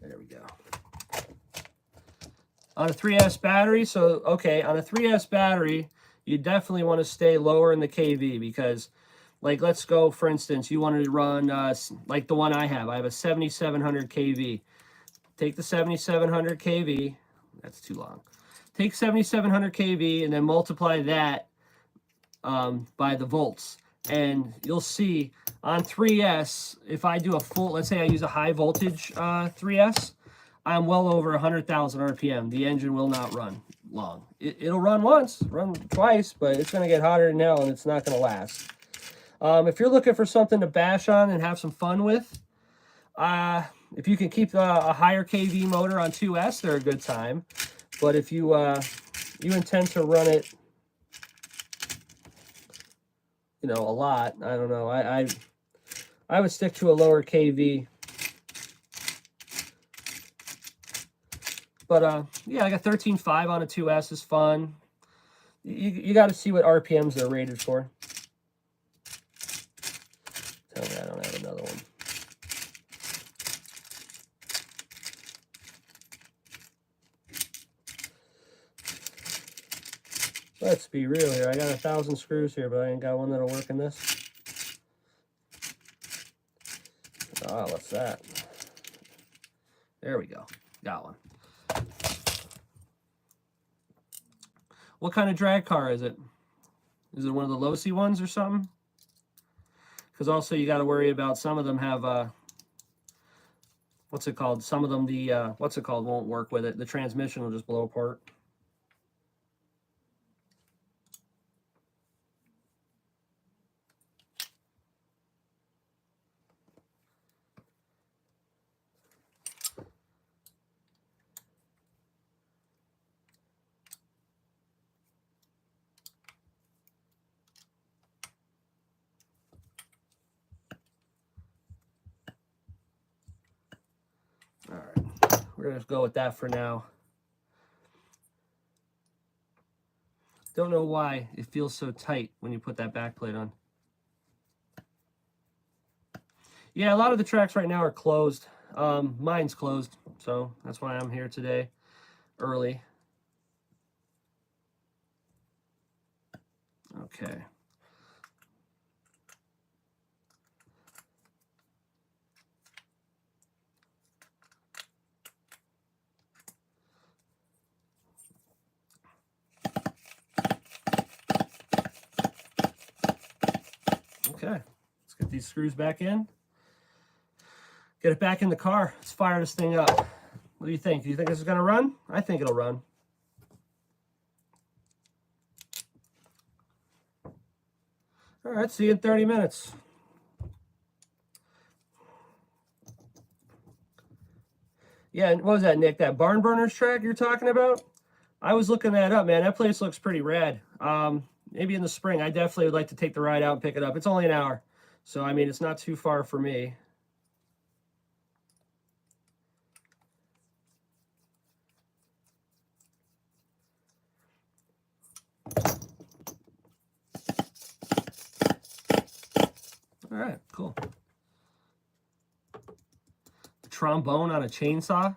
There we go. On a 3S battery, so, okay, on a 3S battery, you definitely want to stay lower in the kV because, like, let's go, for instance, you wanted to run, like the one I have a 7700 kV. Take the 7700 kV, that's too long. Take 7700 kV and then multiply that by the volts. And you'll see on 3S, if I do a full, let's say I use a high voltage 3S, I'm well over 100,000 RPM. The engine will not run long. It'll run once, run twice, but it's going to get hotter than hell and it's not going to last. If you're looking for something to bash on and have some fun with, if you can keep a higher kV motor on 2S, they're a good time. But if you you intend to run it you know, a lot. I don't know. I would stick to a lower KV. But yeah, like a 13.5 on a 2S is fun. You got to see what RPMs they're rated for. Tell me I don't have another one. Let's be real here. I got 1,000 screws here, but I ain't got one that'll work in this. Oh, what's that? There we go. Got one. What kind of drag car is it? Is it one of the low-C ones or something? Because also you got to worry about some of them have, what's it called? Some of them, the, what's it called, won't work with it. The transmission will just blow apart. All right, we're going to go with that for now. Don't know why it feels so tight when you put that back plate on. Yeah, a lot of the tracks right now are closed. Mine's closed, so that's why I'm here today, early. Okay. Okay, let's get these screws back in. Get it back in the car. Let's fire this thing up. What do you think? Do you think this is going to run? I think it'll run. All right, see you in 30 minutes. Yeah, what was that, Nick? That Barn Burners track you're talking about? I was looking that up, man. That place looks pretty rad. Maybe in the spring. I definitely would like to take the ride out and pick it up. It's only an hour. So, I mean, it's not too far for me. All right, cool. Trombone on a chainsaw.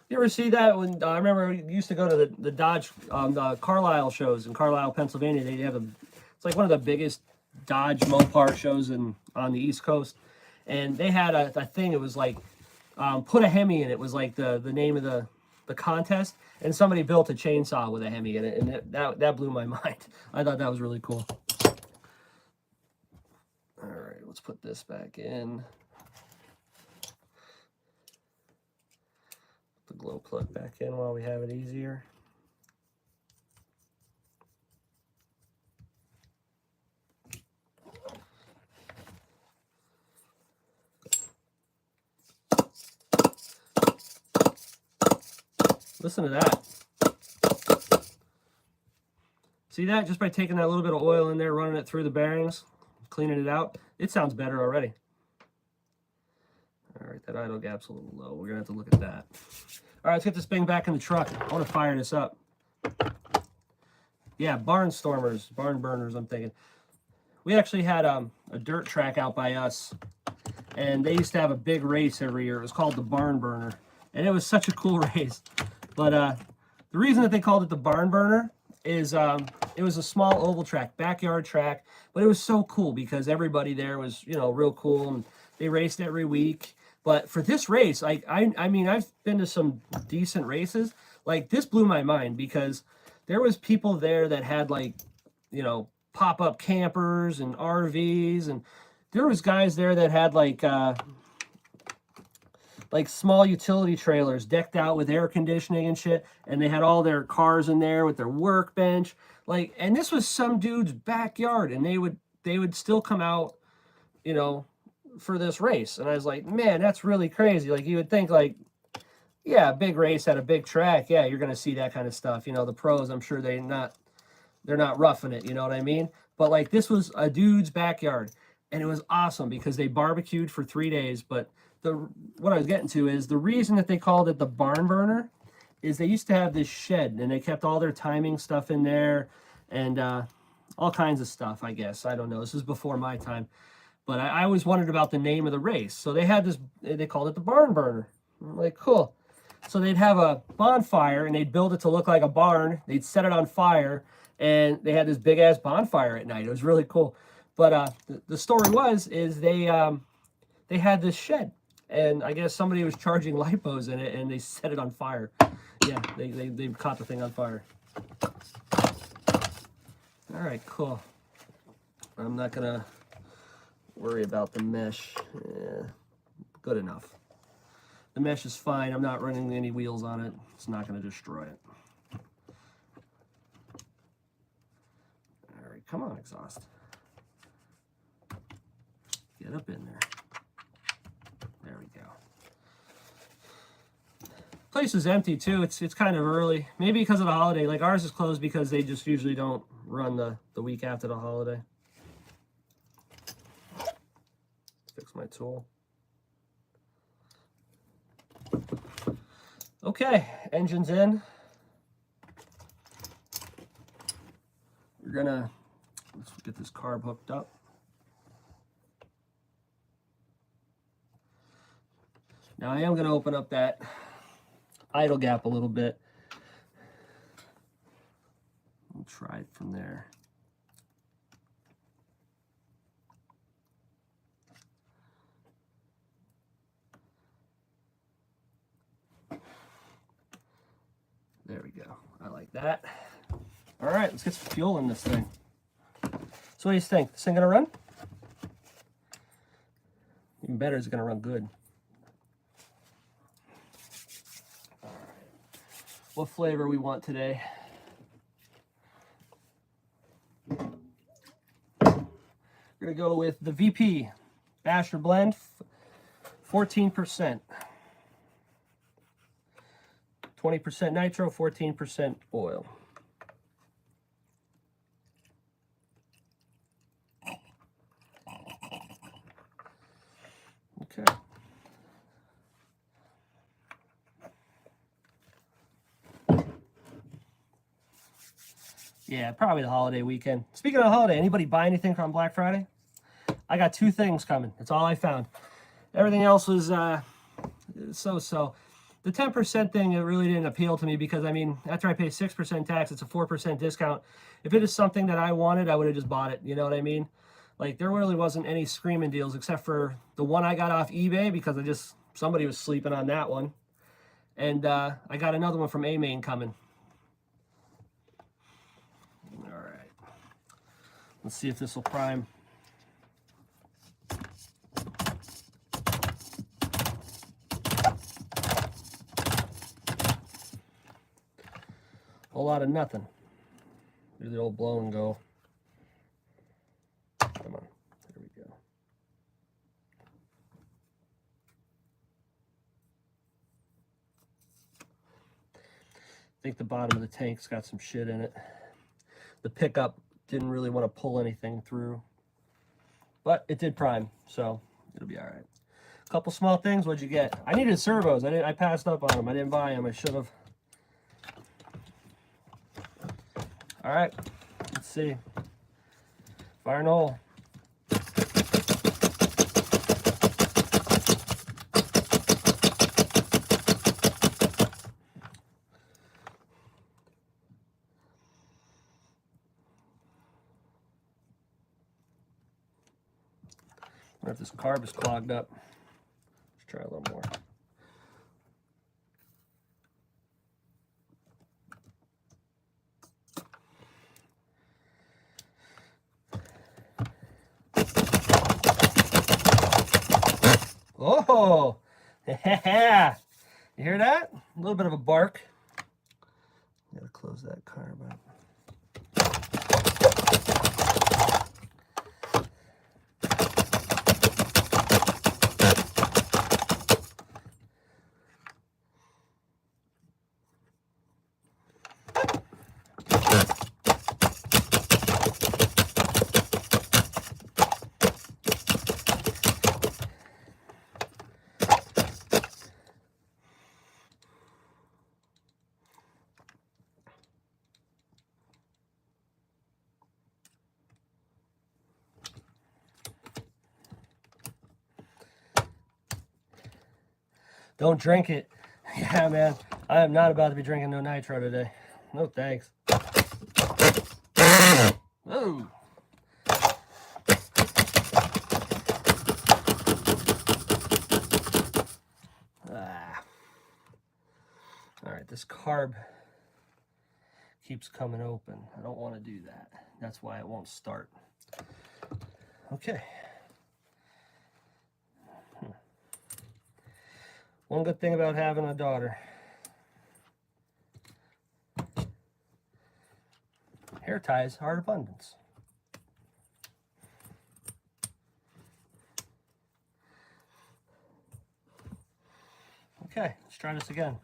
You ever see that? When I remember we used to go to the Dodge, the Carlisle shows in Carlisle, Pennsylvania. They have it's like one of the biggest Dodge Mopar shows on the East Coast, and they had a thing. It was like put a Hemi in it was like the name of the contest, and somebody built a chainsaw with a Hemi in it, and that blew my mind. I thought that was really cool. All right, let's put this back in. The glow plug back in while we have it easier. Listen to that. See that? Just by taking that little bit of oil in there, running it through the bearings, cleaning it out, it sounds better already. All right, that idle gap's a little low. We're gonna have to look at that. All right, let's get this thing back in the truck. I want to fire this up. Yeah, barn burners, I'm thinking. We actually had a dirt track out by us, and they used to have a big race every year. It was called the Barn Burner, and it was such a cool race. But the reason that they called it the Barn Burner is it was a small oval track, backyard track, but it was so cool because everybody there was, you know, real cool, and they raced every week. But for this race, I mean, I've been to some decent races. Like, this blew my mind because there was people there that had, like, you know, pop-up campers and RVs, and there was guys there that had, like small utility trailers decked out with air conditioning and shit, and they had all their cars in there with their workbench. Like, and this was some dude's backyard, and they would still come out, you know, for this race. And I was like, man, that's really crazy. Like, you would think, like, yeah, a big race at a big track, yeah, you're gonna see that kind of stuff. You know, the pros, I'm sure they're not roughing it, you know what I mean? But like this was a dude's backyard, and it was awesome because they barbecued for 3 days. But what I was getting to is the reason that they called it the barn burner is they used to have this shed, and they kept all their timing stuff in there, and all kinds of stuff, I guess. I don't know. This is before my time. But I always wondered about the name of the race. So they had this, they called it the barn burner. I'm like, cool. So they'd have a bonfire, and they'd build it to look like a barn. They'd set it on fire, and they had this big-ass bonfire at night. It was really cool. But the story is they had this shed, and I guess somebody was charging lipos in it, and they set it on fire. Yeah, they caught the thing on fire. All right, cool. I'm not going to worry about the mesh. Yeah, good enough. The mesh is fine. I'm not running any wheels on it. It's not going to destroy it. All right, come on, exhaust. Get up in there. There we go. Place is empty too. It's kind of early. Maybe because of the holiday. Like ours is closed because they just usually don't run the week after the holiday. Fix my tool. Okay, engine's in. Let's get this carb hooked up. Now I am gonna open up that idle gap a little bit. We'll try it from there. There we go. I like that. All right, let's get some fuel in this thing. So what do you think? This thing gonna run? Even better, is it gonna run good? All right. What flavor we want today? We're gonna go with the VP Basher Blend, 14%. 20% nitro, 14% oil. Okay. Yeah, probably the holiday weekend. Speaking of the holiday, anybody buy anything from Black Friday? I got 2 things coming. That's all I found. Everything else was so-so. The 10% thing, it really didn't appeal to me because, I mean, after I pay 6% tax, it's a 4% discount. If it is something that I wanted, I would have just bought it. You know what I mean? Like, there really wasn't any screaming deals except for the one I got off eBay because somebody was sleeping on that one. And I got another one from A-Main coming. All right. Let's see if this will prime. Whole lot of nothing. Do the old blow and go. Come on. There we go. I think the bottom of the tank's got some shit in it. The pickup didn't really want to pull anything through. But it did prime, so it'll be all right. A couple small things. What'd you get? I needed servos. I passed up on them. I didn't buy them. I should have. All right, let's see. Fire in the hole. I wonder if this carb is clogged up. Let's try a little more. Oh, yeah. You hear that? A little bit of a bark. Gotta close that carb up. Don't drink it. Yeah, man. I am not about to be drinking no nitro today. No thanks. Whoa. All right, this carb keeps coming open. I don't want to do that. That's why it won't start. Okay. One good thing about having a daughter. Hair ties are abundance. Okay, let's try this again.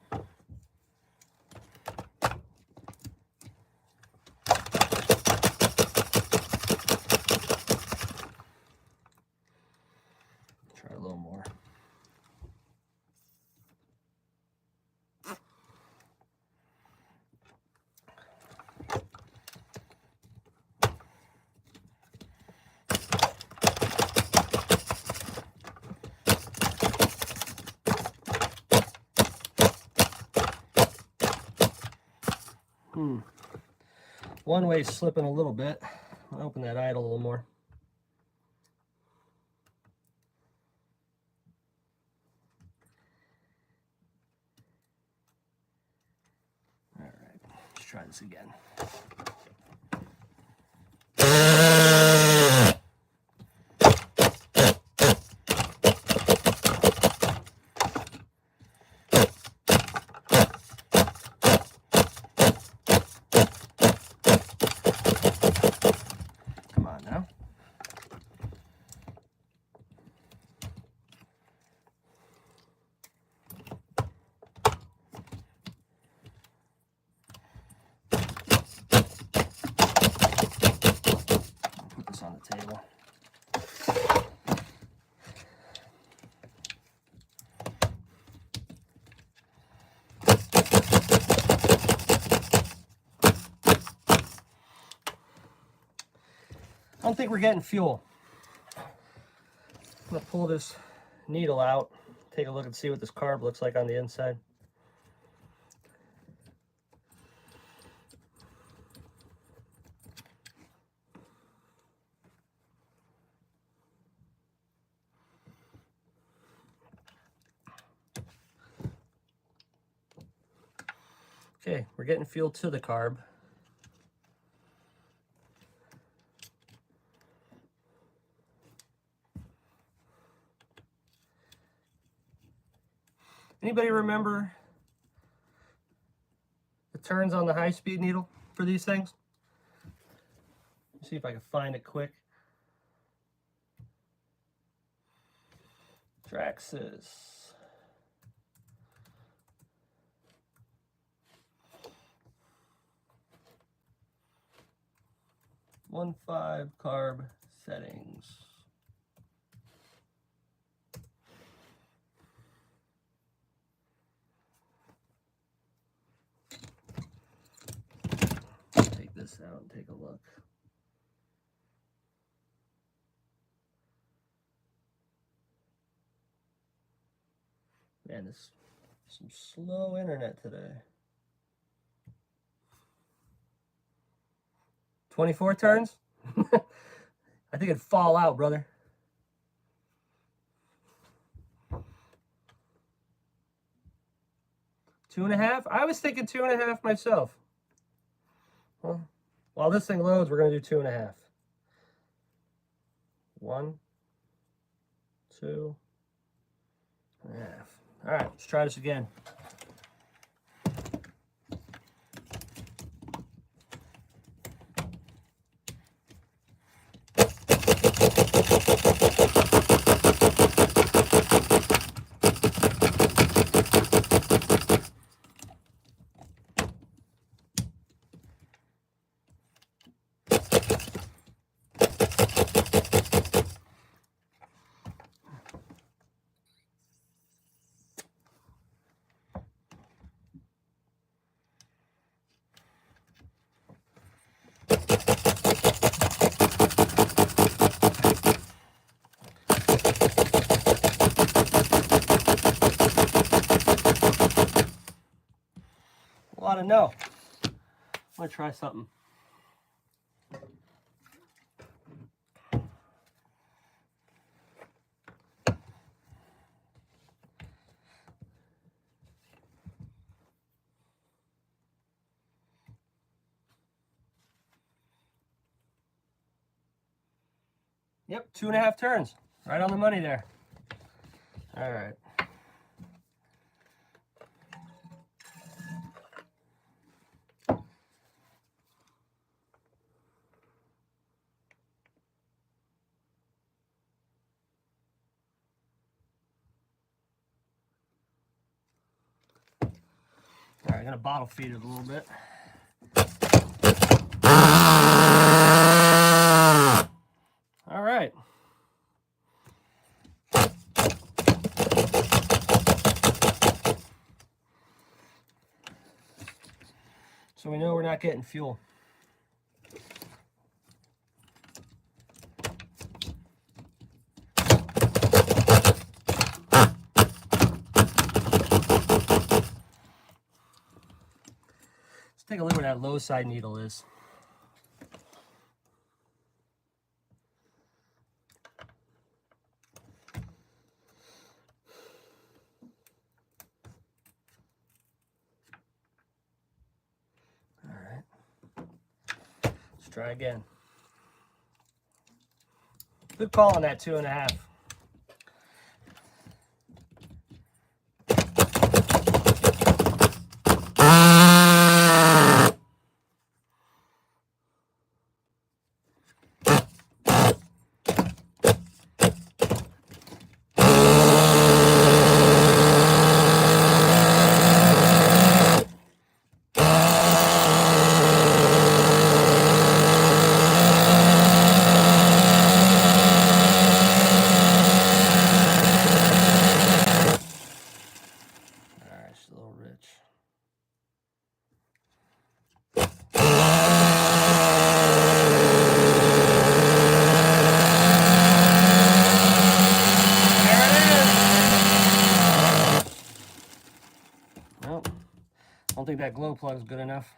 Try a little more. One way's slipping a little bit. I'll open that idle a little more. All right, let's try this again. On the table. I don't think we're getting fuel. I'm gonna pull this needle out, take a look and see what this carb looks like on the inside. Okay, we're getting fuel to the carb. Anybody remember the turns on the high-speed needle for these things? Let's see if I can find it quick. Traxxas. 1.5 carb settings. Take this out and take a look. Man, this is some slow internet today. 24 turns? I think it'd fall out, brother. Two and a half? I was thinking 2.5 myself. Well, while this thing loads, we're going to do 2.5. 1, 2.5. All right, let's try this again. lot of no. I'm gonna try something. Yep, 2.5 turns. Right on the money there. All right. All right, I'm gonna bottle feed it a little bit. All right. So we know we're not getting fuel. Let's take a look where that low side needle is. All right. Let's try again. Good call on that 2.5. A little rich. There it is. Nope. I don't think that glow plug is good enough.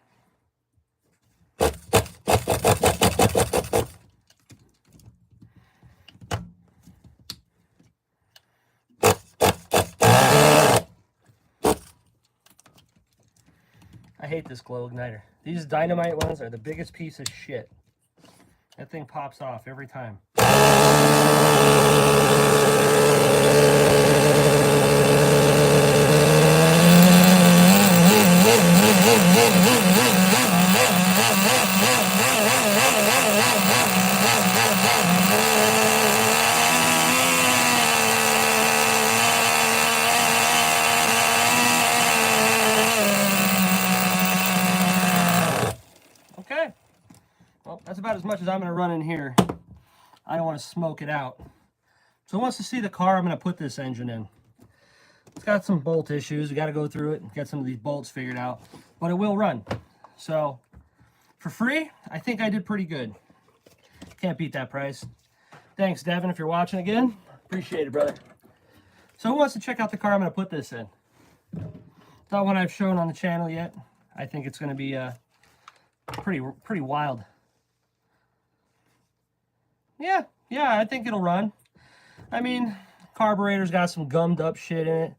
I hate this glow igniter. These dynamite ones are the biggest piece of shit. That thing pops off every time. Okay, well, that's about as much as I'm going to run in here. I don't want to smoke it out. So who wants to see the car I'm going to put this engine in? It's got some bolt issues. We got to go through it and get some of these bolts figured out, but it will run. So for free, I think I did pretty good. Can't beat that price. Thanks, Devin, if you're watching again. Appreciate it, brother. So who wants to check out the car I'm going to put this in? It's not one I've shown on the channel yet. I think it's going to be pretty wild. Yeah, I think it'll run. I mean, carburetor's got some gummed up shit in it.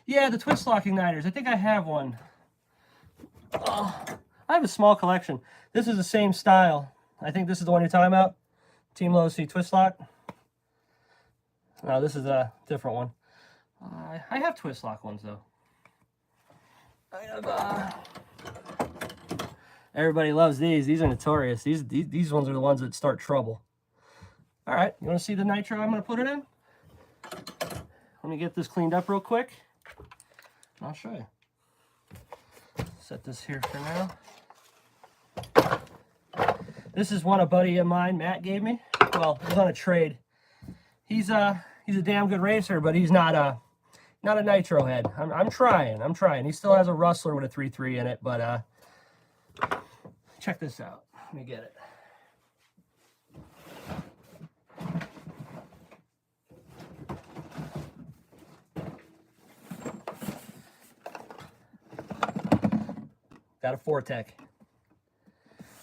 Yeah, the twist lock igniters. I think I have one. Oh, I have a small collection. This is the same style. I think this is the one you're talking about. Team Low C twist lock. No, this is a different one. I have twist lock ones though. I have. Everybody loves these. These are notorious. These ones are the ones that start trouble. All right, you want to see the nitro I'm going to put it in? Let me get this cleaned up real quick. I'll show you. Set this here for now. This is one a buddy of mine, Matt, gave me. Well, it was on a trade. He's a damn good racer, but he's not a nitro head. I'm trying. He still has a Rustler with a 3.3 in it, but check this out. Let me get it. Got a 4Tech.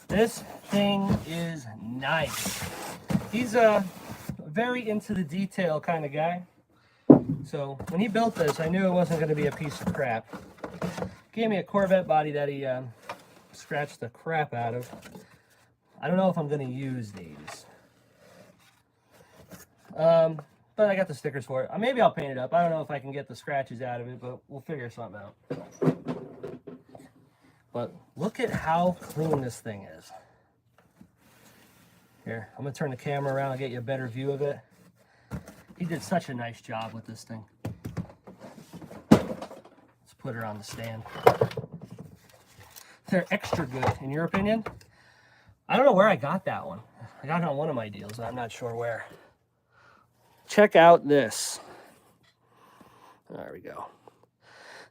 This thing is nice. He's a very into the detail kind of guy. So when he built this, I knew it wasn't going to be a piece of crap. Gave me a Corvette body that he scratched the crap out of. I don't know if I'm going to use these. But I got the stickers for it. Maybe I'll paint it up. I don't know if I can get the scratches out of it, but we'll figure something out. But look at how clean this thing is. Here, I'm going to turn the camera around and get you a better view of it. He did such a nice job with this thing. Let's put her on the stand. They're extra good, in your opinion? I don't know where I got that one. I got it on one of my deals, but I'm not sure where. Check out this. There we go.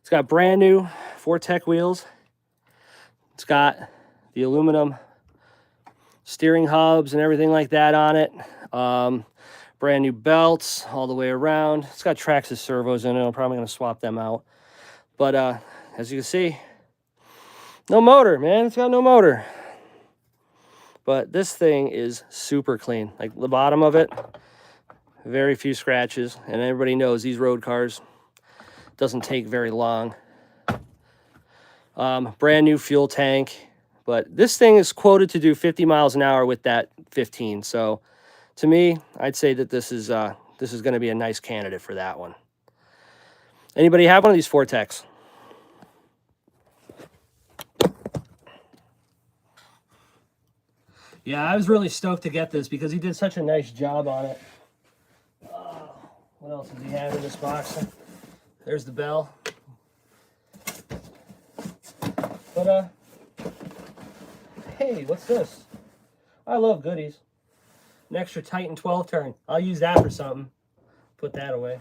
It's got brand new 4Tech wheels. It's got the aluminum steering hubs and everything like that on it. Brand new belts all the way around. It's got Traxxas servos in it. I'm probably going to swap them out. But as you can see, no motor, man. It's got no motor. But this thing is super clean. Like the bottom of it, very few scratches. And everybody knows these road cars doesn't take very long. Brand new fuel tank. But this thing is quoted to do 50 miles an hour with that 15. So to me, I'd say that this is going to be a nice candidate for that one. Anybody have one of these 4Techs? Yeah, I was really stoked to get this because he did such a nice job on it. What else does he have in this box? There's the bell. But, hey, what's this? I love goodies. An extra Titan 12 turn. I'll use that for something. Put that away.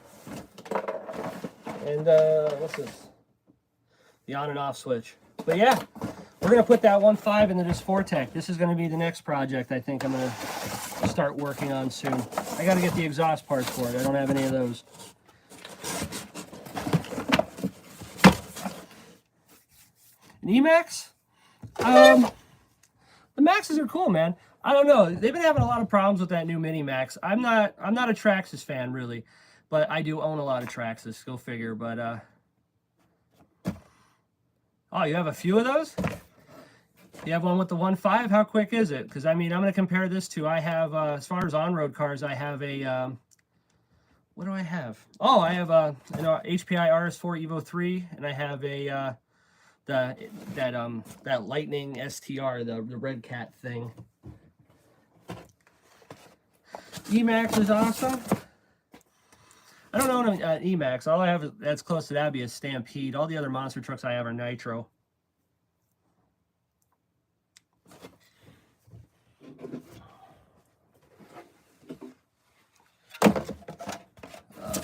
And, what's this? The on and off switch. But yeah, we're going to put that 1.5 into this 4Tech. This is going to be the next project I think I'm going to start working on soon. I got to get the exhaust parts for it. I don't have any of those. An E-Max? The Maxes are cool, man. I don't know. They've been having a lot of problems with that new Mini Max. I'm not a Traxxas fan, really. But I do own a lot of Traxxas. Go figure. But, oh, you have a few of those? You have one with the 1.5? How quick is it? Because, I mean, I'm going to compare this to, I have, as far as on-road cars, I have a, what do I have? Oh, I have a, HPI RS4 Evo 3, and I have a, that Lightning STR, the Red Cat thing. E-Max is awesome. I don't own an E-Max. All I have that's close to that would be a Stampede. All the other monster trucks I have are nitro.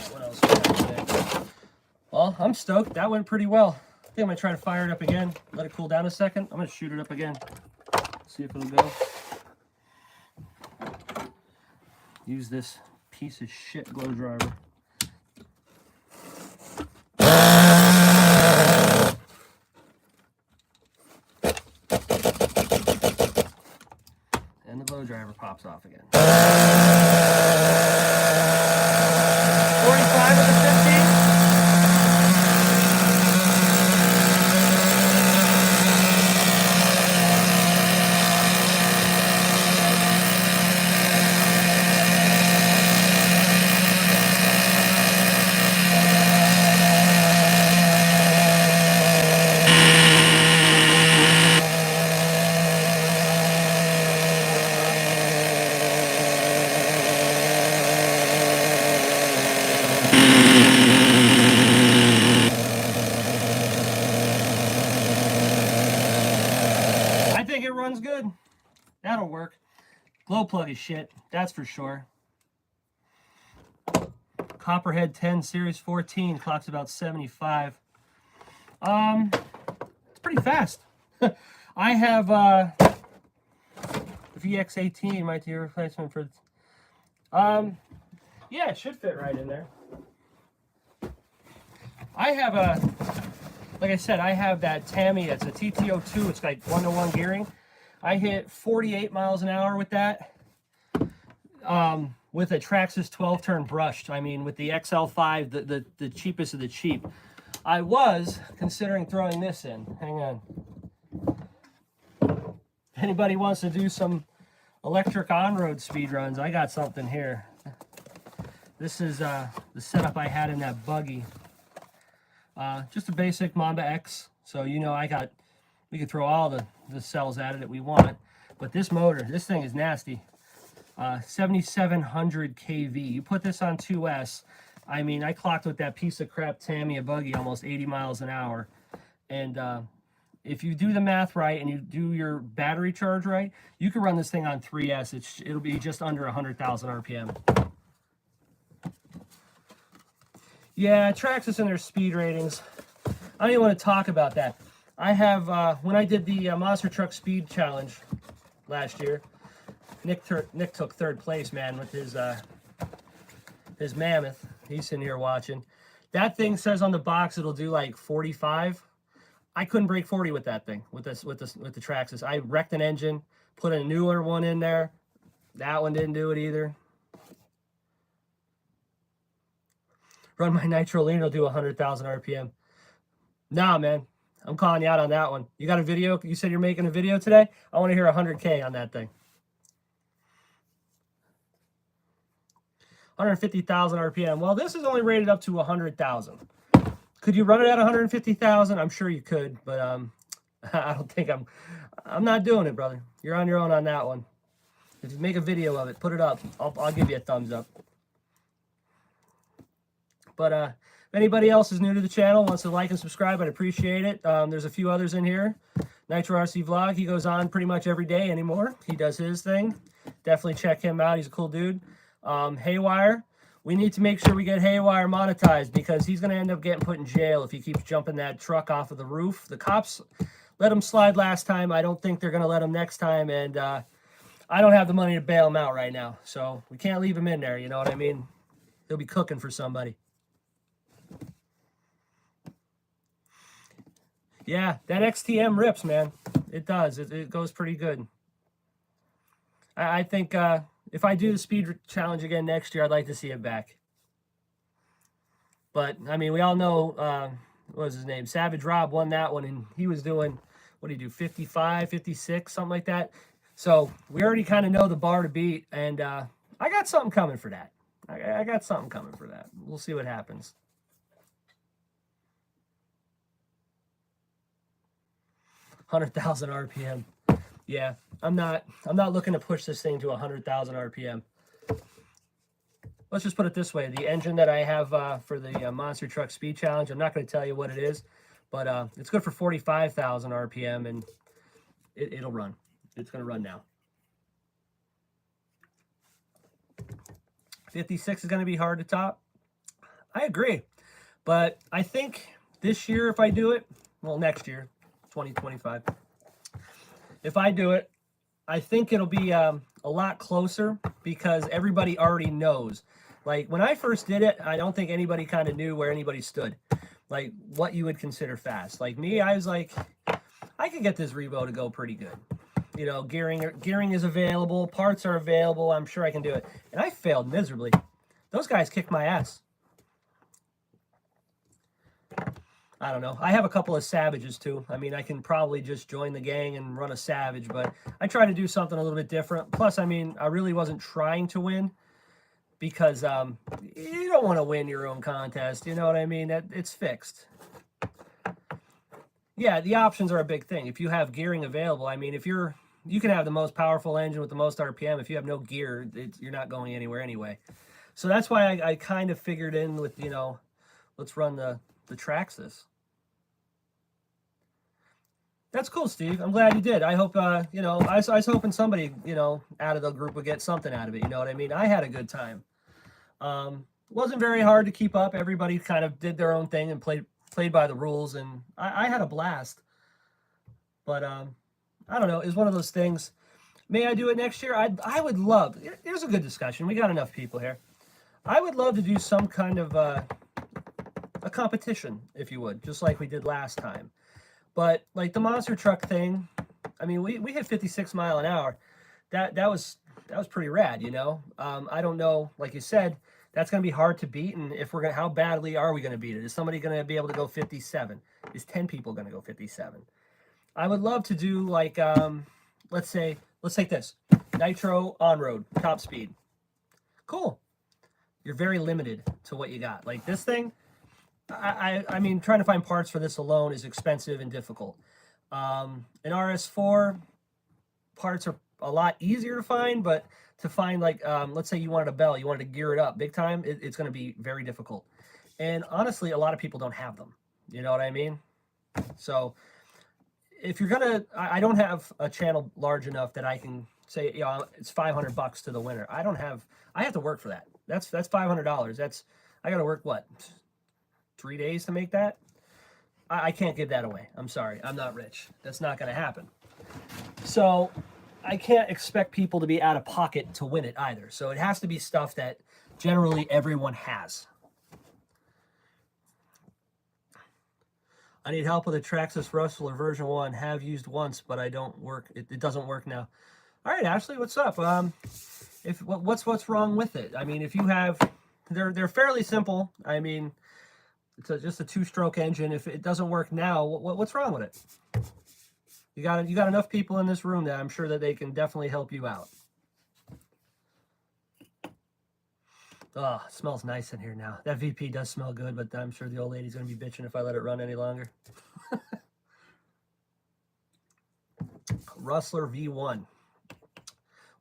What else do I have today? Well, I'm stoked. That went pretty well. I think I'm going to try to fire it up again. Let it cool down a second. I'm going to shoot it up again. See if it'll go. Use this piece of shit glow driver. And the blow driver pops off again. 45 of the 15. Runs good. That'll work. Glow plug is shit, that's for sure. Copperhead 10 Series 14 clocks about 75. It's pretty fast. I have the VX18, my tier replacement for. Yeah, it should fit right in there. I have a like I said, I have that Tamiya. It's a TTO2. It's like 1-to-1 gearing. I hit 48 miles an hour with that. With a Traxxas 12-turn brushed. I mean, with the XL5, the cheapest of the cheap. I was considering throwing this in. Hang on. If anybody wants to do some electric on-road speed runs, I got something here. This is the setup I had in that buggy. Just a basic Mamba X. So, you know, we could throw all the cells at it that we want. But this motor, this thing is nasty. 7,700 kV. You put this on 2S, I mean, I clocked with that piece of crap Tamiya buggy almost 80 miles an hour. And if you do the math right and you do your battery charge right, you can run this thing on 3S. It'll be just under 100,000 RPM. Yeah, Traxxas and their speed ratings. I don't even want to talk about that. I have, when I did the Monster Truck Speed Challenge last year, Nick took third place, man, with his Mammoth. He's sitting here watching. That thing says on the box it'll do like 45. I couldn't break 40 with that thing, with the Traxxas. I wrecked an engine, put a newer one in there. That one didn't do it either. Run my nitro lean, it'll do 100,000 RPM. Nah, man, I'm calling you out on that one. You got a video? You said you're making a video today? I want to hear 100K on that thing. 150,000 RPM. Well, this is only rated up to 100,000. Could you run it at 150,000? I'm sure you could, but I don't think I'm not doing it, brother. You're on your own on that one. If you make a video of it, put it up. I'll give you a thumbs up. But if anybody else is new to the channel, wants to like and subscribe, I'd appreciate it. There's a few others in here. Nitro RC Vlog, he goes on pretty much every day anymore. He does his thing. Definitely check him out. He's a cool dude. Haywire, we need to make sure we get Haywire monetized because he's going to end up getting put in jail if he keeps jumping that truck off of the roof. The cops let him slide last time. I don't think they're going to let him next time, and I don't have the money to bail him out right now, so we can't leave him in there, you know what I mean? He'll be cooking for somebody. Yeah, that XTM rips, man. It does. It goes pretty good. I think if I do the speed challenge again next year, I'd like to see it back. But, I mean, we all know, what was his name? Savage Rob won that one, and he was doing, what did he do, 55, 56, something like that. So, we already kind of know the bar to beat, and I got something coming for that. I got something coming for that. We'll see what happens. 100,000 RPM. Yeah, I'm not looking to push this thing to 100,000 RPM. Let's just put it this way. The engine that I have for the Monster Truck Speed Challenge, I'm not going to tell you what it is, but it's good for 45,000 RPM, and it'll run. It's going to run now. 56 is going to be hard to top. I agree. But I think this year, if I do it, well, next year, 2025, if I do it, I think it'll be a lot closer because everybody already knows. Like, when I first did it, I don't think anybody kind of knew where anybody stood. Like, what you would consider fast. Like me, I was like, I could get this Revo to go pretty good. You know, gearing is available, parts are available, I'm sure I can do it. And I failed miserably. Those guys kicked my ass. I don't know. I have a couple of Savages too. I mean, I can probably just join the gang and run a Savage, but I try to do something a little bit different. Plus, I mean, I really wasn't trying to win because you don't want to win your own contest. You know what I mean? It's fixed. Yeah, the options are a big thing. If you have gearing available, I mean, you can have the most powerful engine with the most RPM. If you have no gear, you're not going anywhere anyway. So that's why I kind of figured in with, you know, let's run the Traxxas. That's cool, Steve. I'm glad you did. I hope, you know, I was hoping somebody, you know, out of the group would get something out of it. You know what I mean? I had a good time. Wasn't very hard to keep up. Everybody kind of did their own thing and played by the rules, and I had a blast. But I don't know. It's one of those things. May I do it next year? I would love. Here's a good discussion. We got enough people here. I would love to do some kind of a competition, if you would, just like we did last time. But like the monster truck thing, I mean, we hit 56 mile an hour. That was pretty rad, you know. I don't know, like you said, that's going to be hard to beat. And if we're going to, how badly are we going to beat it? Is somebody going to be able to go 57? Is 10 people going to go 57? I would love to do like, let's take this. Nitro on-road, top speed. Cool. You're very limited to what you got. Like this thing, I mean, trying to find parts for this alone is expensive and difficult. An RS4, parts are a lot easier to find, but to find like, let's say you wanted a bell, you wanted to gear it up big time, it's going to be very difficult. And honestly, a lot of people don't have them. You know what I mean? So if you're going to, I don't have a channel large enough that I can say, you know, it's $500 to the winner. I have to work for that. That's $500. I got to work what? 3 days to make that? I can't give that away. I'm sorry. I'm not rich. That's not going to happen. So I can't expect people to be out of pocket to win it either. So it has to be stuff that generally everyone has. I need help with a Traxxas Rustler version 1. Have used once, but I don't work. It doesn't work now. All right, Ashley, what's up? What's wrong with it? I mean, if you have, they're fairly simple. I mean, it's just a 2-stroke engine. If it doesn't work now, what's wrong with it? You got enough people in this room that I'm sure that they can definitely help you out. Oh, it smells nice in here now. That VP does smell good, but I'm sure the old lady's going to be bitching if I let it run any longer. Rustler V1.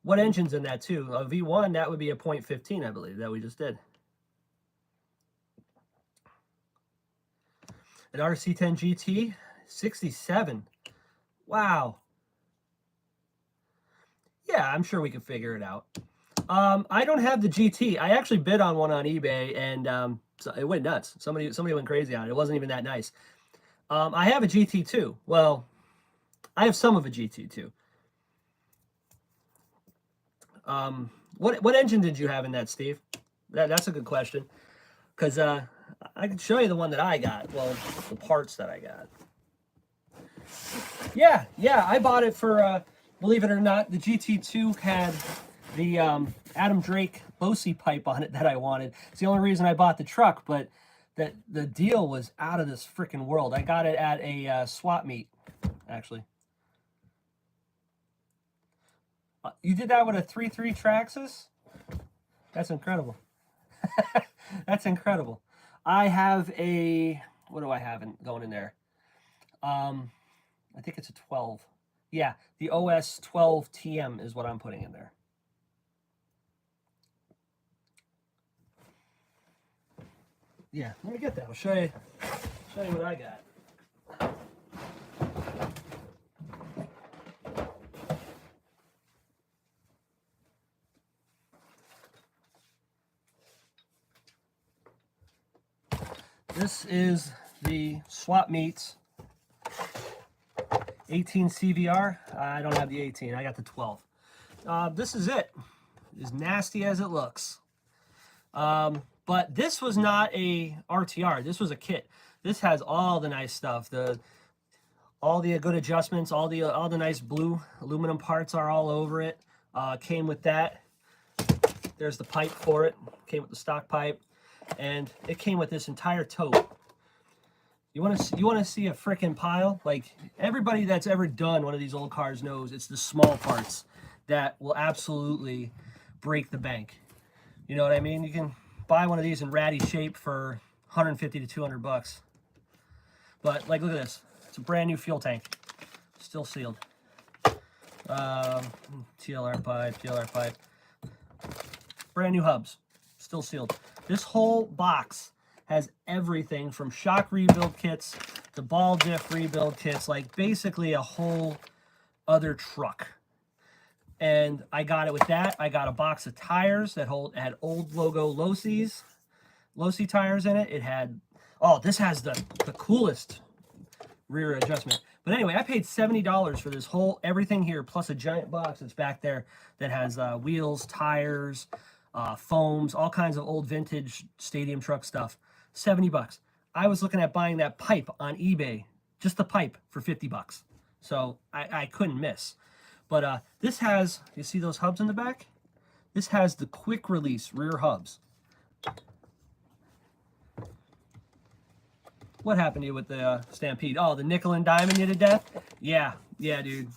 What engine's in that too? A V1, that would be a .15, I believe, that we just did. An RC10 GT, 67. Wow. Yeah, I'm sure we can figure it out. I don't have the GT. I actually bid on one on eBay, and so it went nuts. Somebody went crazy on it. It wasn't even that nice. I have a GT too. Well, I have some of a GT too. What engine did you have in that, Steve? That's a good question, because I can show you the one that I got. Well, the parts that I got. Yeah, I bought it for, believe it or not, the GT2 had the Adam Drake Bose pipe on it that I wanted. It's the only reason I bought the truck, but the deal was out of this freaking world. I got it at a swap meet, actually. You did that with a 3.3 Traxxas? That's incredible. That's incredible. I have a, what do I have going in there? I think it's a 12. Yeah, the OS 12 TM is what I'm putting in there. Yeah, let me get that. I'll show you what I got. This is the Swap Meets 18 CVR. I don't have the 18. I got the 12. This is it. As nasty as it looks. But this was not a RTR. This was a kit. This has all the nice stuff. All the good adjustments. All the nice blue aluminum parts are all over it. Came with that. There's the pipe for it. Came with the stock pipe. And it came with this entire tote. You want to see a frickin' pile? Like, everybody that's ever done one of these old cars knows it's the small parts that will absolutely break the bank. You know what I mean? You can buy one of these in ratty shape for 150 to 200 bucks. But like, look at this. It's a brand new fuel tank, still sealed. TLR pipe. Brand new hubs, still sealed. This whole box has everything from shock rebuild kits to ball diff rebuild kits, like basically a whole other truck. And I got it with that. I got a box of tires that had old logo Losi tires in it. It had, oh, this has the coolest rear adjustment. But anyway, I paid $70 for this whole, everything here, plus a giant box that's back there that has wheels, tires, foams, all kinds of old vintage stadium truck stuff. 70 bucks. I was looking at buying that pipe on eBay, just the pipe for 50 bucks. So I couldn't miss. But this has, you see those hubs in the back? This has the quick release rear hubs. What happened to you with the Stampede? Oh, the nickel and diamond you to death? Yeah, dude.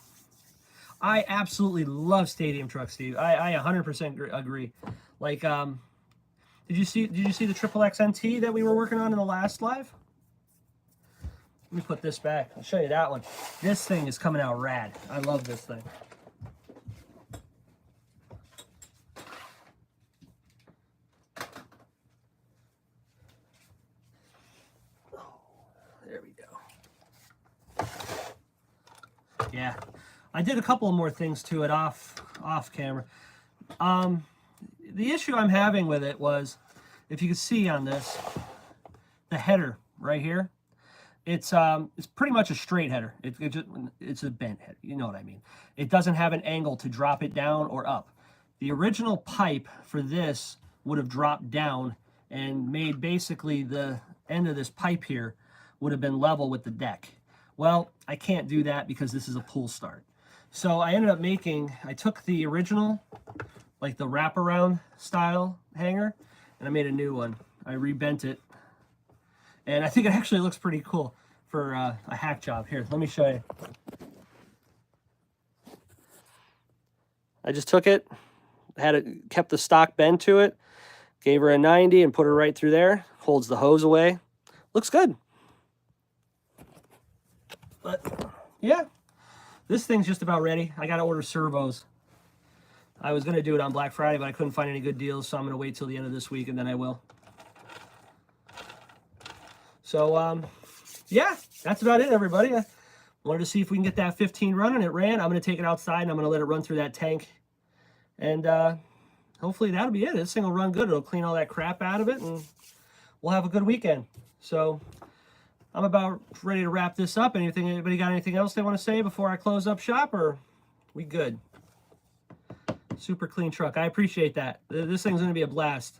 I absolutely love stadium trucks, Steve. I 100% agree. Like, did you see the Triple XNT that we were working on in the last live? Let me put this back. I'll show you that one. This thing is coming out rad. I love this thing. There we go. Yeah, I did a couple more things to it off camera. The issue I'm having with it was, if you can see on this, the header right here, it's pretty much a straight header. It's a bent header. You know what I mean? It doesn't have an angle to drop it down or up. The original pipe for this would have dropped down and made basically the end of this pipe here would have been level with the deck. Well, I can't do that because this is a pull start. So I ended up I took the original, like the wraparound style hanger, and I made a new one. I rebent it, and I think it actually looks pretty cool for a hack job. Here, let me show you. I just took it, kept the stock bend to it, gave her a 90 and put her right through there. Holds the hose away. Looks good. But yeah, this thing's just about ready. I gotta order servos. I was gonna do it on Black Friday, but I couldn't find any good deals, so I'm gonna wait till the end of this week and then I will. So yeah, that's about it, everybody. I wanted to see if we can get that 15 running. It ran. I'm gonna take it outside and I'm gonna let it run through that tank, and hopefully that'll be it. This thing will run good. It'll clean all that crap out of it, and we'll have a good weekend. So I'm about ready to wrap this up. Anybody got anything else they want to say before I close up shop, or we good? Super clean truck. I appreciate that. This thing's going to be a blast.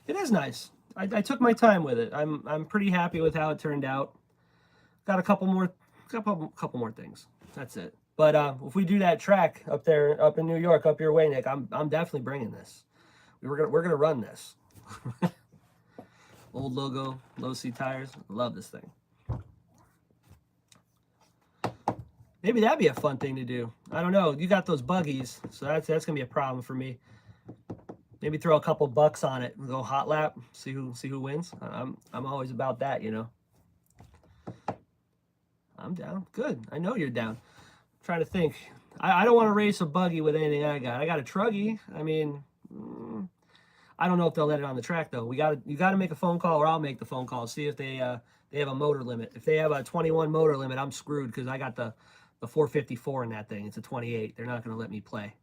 It is nice. I took my time with it. I'm pretty happy with how it turned out. Got a couple more things. That's it. But if we do that track up there, up in New York, up your way, Nick, I'm definitely bringing this. We're gonna run this. Old logo, low C tires. Love this thing. Maybe that'd be a fun thing to do. I don't know. You got those buggies, so that's gonna be a problem for me. Maybe throw a couple bucks on it and go hot lap. See who wins. I'm always about that, you know. I'm down. Good. I know you're down. I'm trying to think. I don't want to race a buggy with anything I got. I got a truggy. I mean, I don't know if they'll let it on the track though. You gotta make a phone call, or I'll make the phone call. See if they have a motor limit. If they have a 21 motor limit, I'm screwed because I got the 454 in that thing. It's a 28. They're not gonna let me play.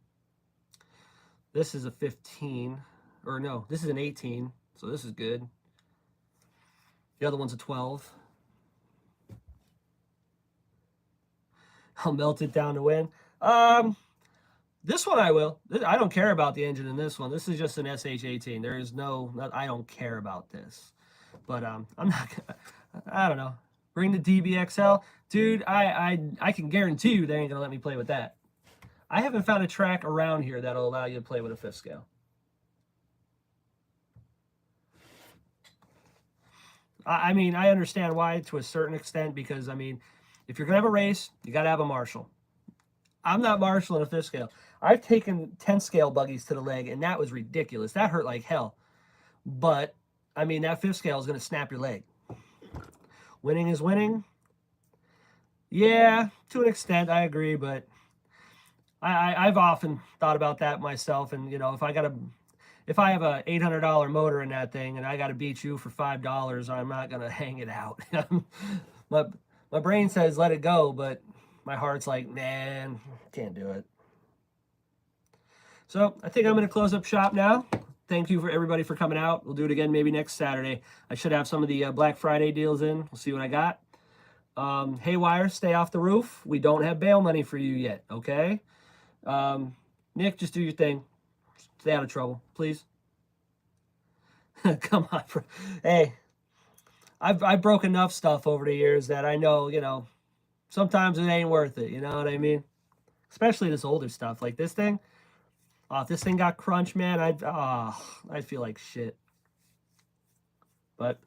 This is a 15, or no, this is an 18. So this is good. The other one's a 12. I'll melt it down to win. This one I will. I don't care about the engine in this one. This is just an SH18. There is I don't care about this. But I'm not gonna, I don't know. Bring the DBXL. Dude, I can guarantee you they ain't gonna let me play with that. I haven't found a track around here that'll allow you to play with a 5th scale. I mean, I understand why to a certain extent, because I mean, if you're gonna have a race, you gotta have a Marshall. I'm not marshalling a 5th scale. I've taken 10th scale buggies to the leg, and that was ridiculous. That hurt like hell. But, I mean, that 5th scale is going to snap your leg. Winning is winning. Yeah, to an extent, I agree, but I've often thought about that myself, and, you know, if I have a $800 motor in that thing, and I got to beat you for $5, I'm not going to hang it out. My brain says let it go, but my heart's like, man, can't do it. So I think I'm going to close up shop now. Thank you for everybody for coming out. We'll do it again maybe next Saturday. I should have some of the Black Friday deals in. We'll see what I got. Haywire, stay off the roof. We don't have bail money for you yet, okay? Nick, just do your thing. Stay out of trouble, please. Come on. Hey, I've broke enough stuff over the years that I know, you know, sometimes it ain't worth it. You know what I mean? Especially this older stuff like this thing. Oh, if this thing got crunched, man, I'd feel like shit. But,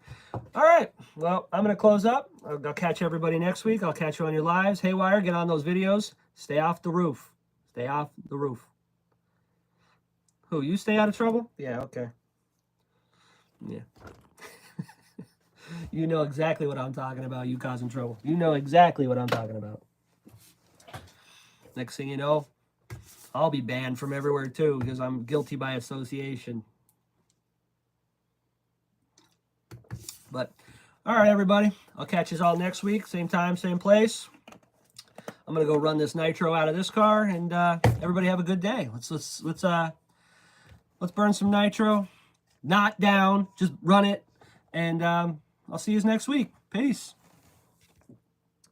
all right. Well, I'm going to close up. I'll catch everybody next week. I'll catch you on your lives. Haywire, get on those videos. Stay off the roof. Stay off the roof. Who, you stay out of trouble? Yeah, okay. Yeah. You know exactly what I'm talking about, you causing trouble. You know exactly what I'm talking about. Next thing you know, I'll be banned from everywhere too because I'm guilty by association. But, all right, everybody. I'll catch you all next week. Same time, same place. I'm going to go run this nitro out of this car, and everybody have a good day. Let's burn some nitro. Not down. Just run it. And I'll see you next week. Peace.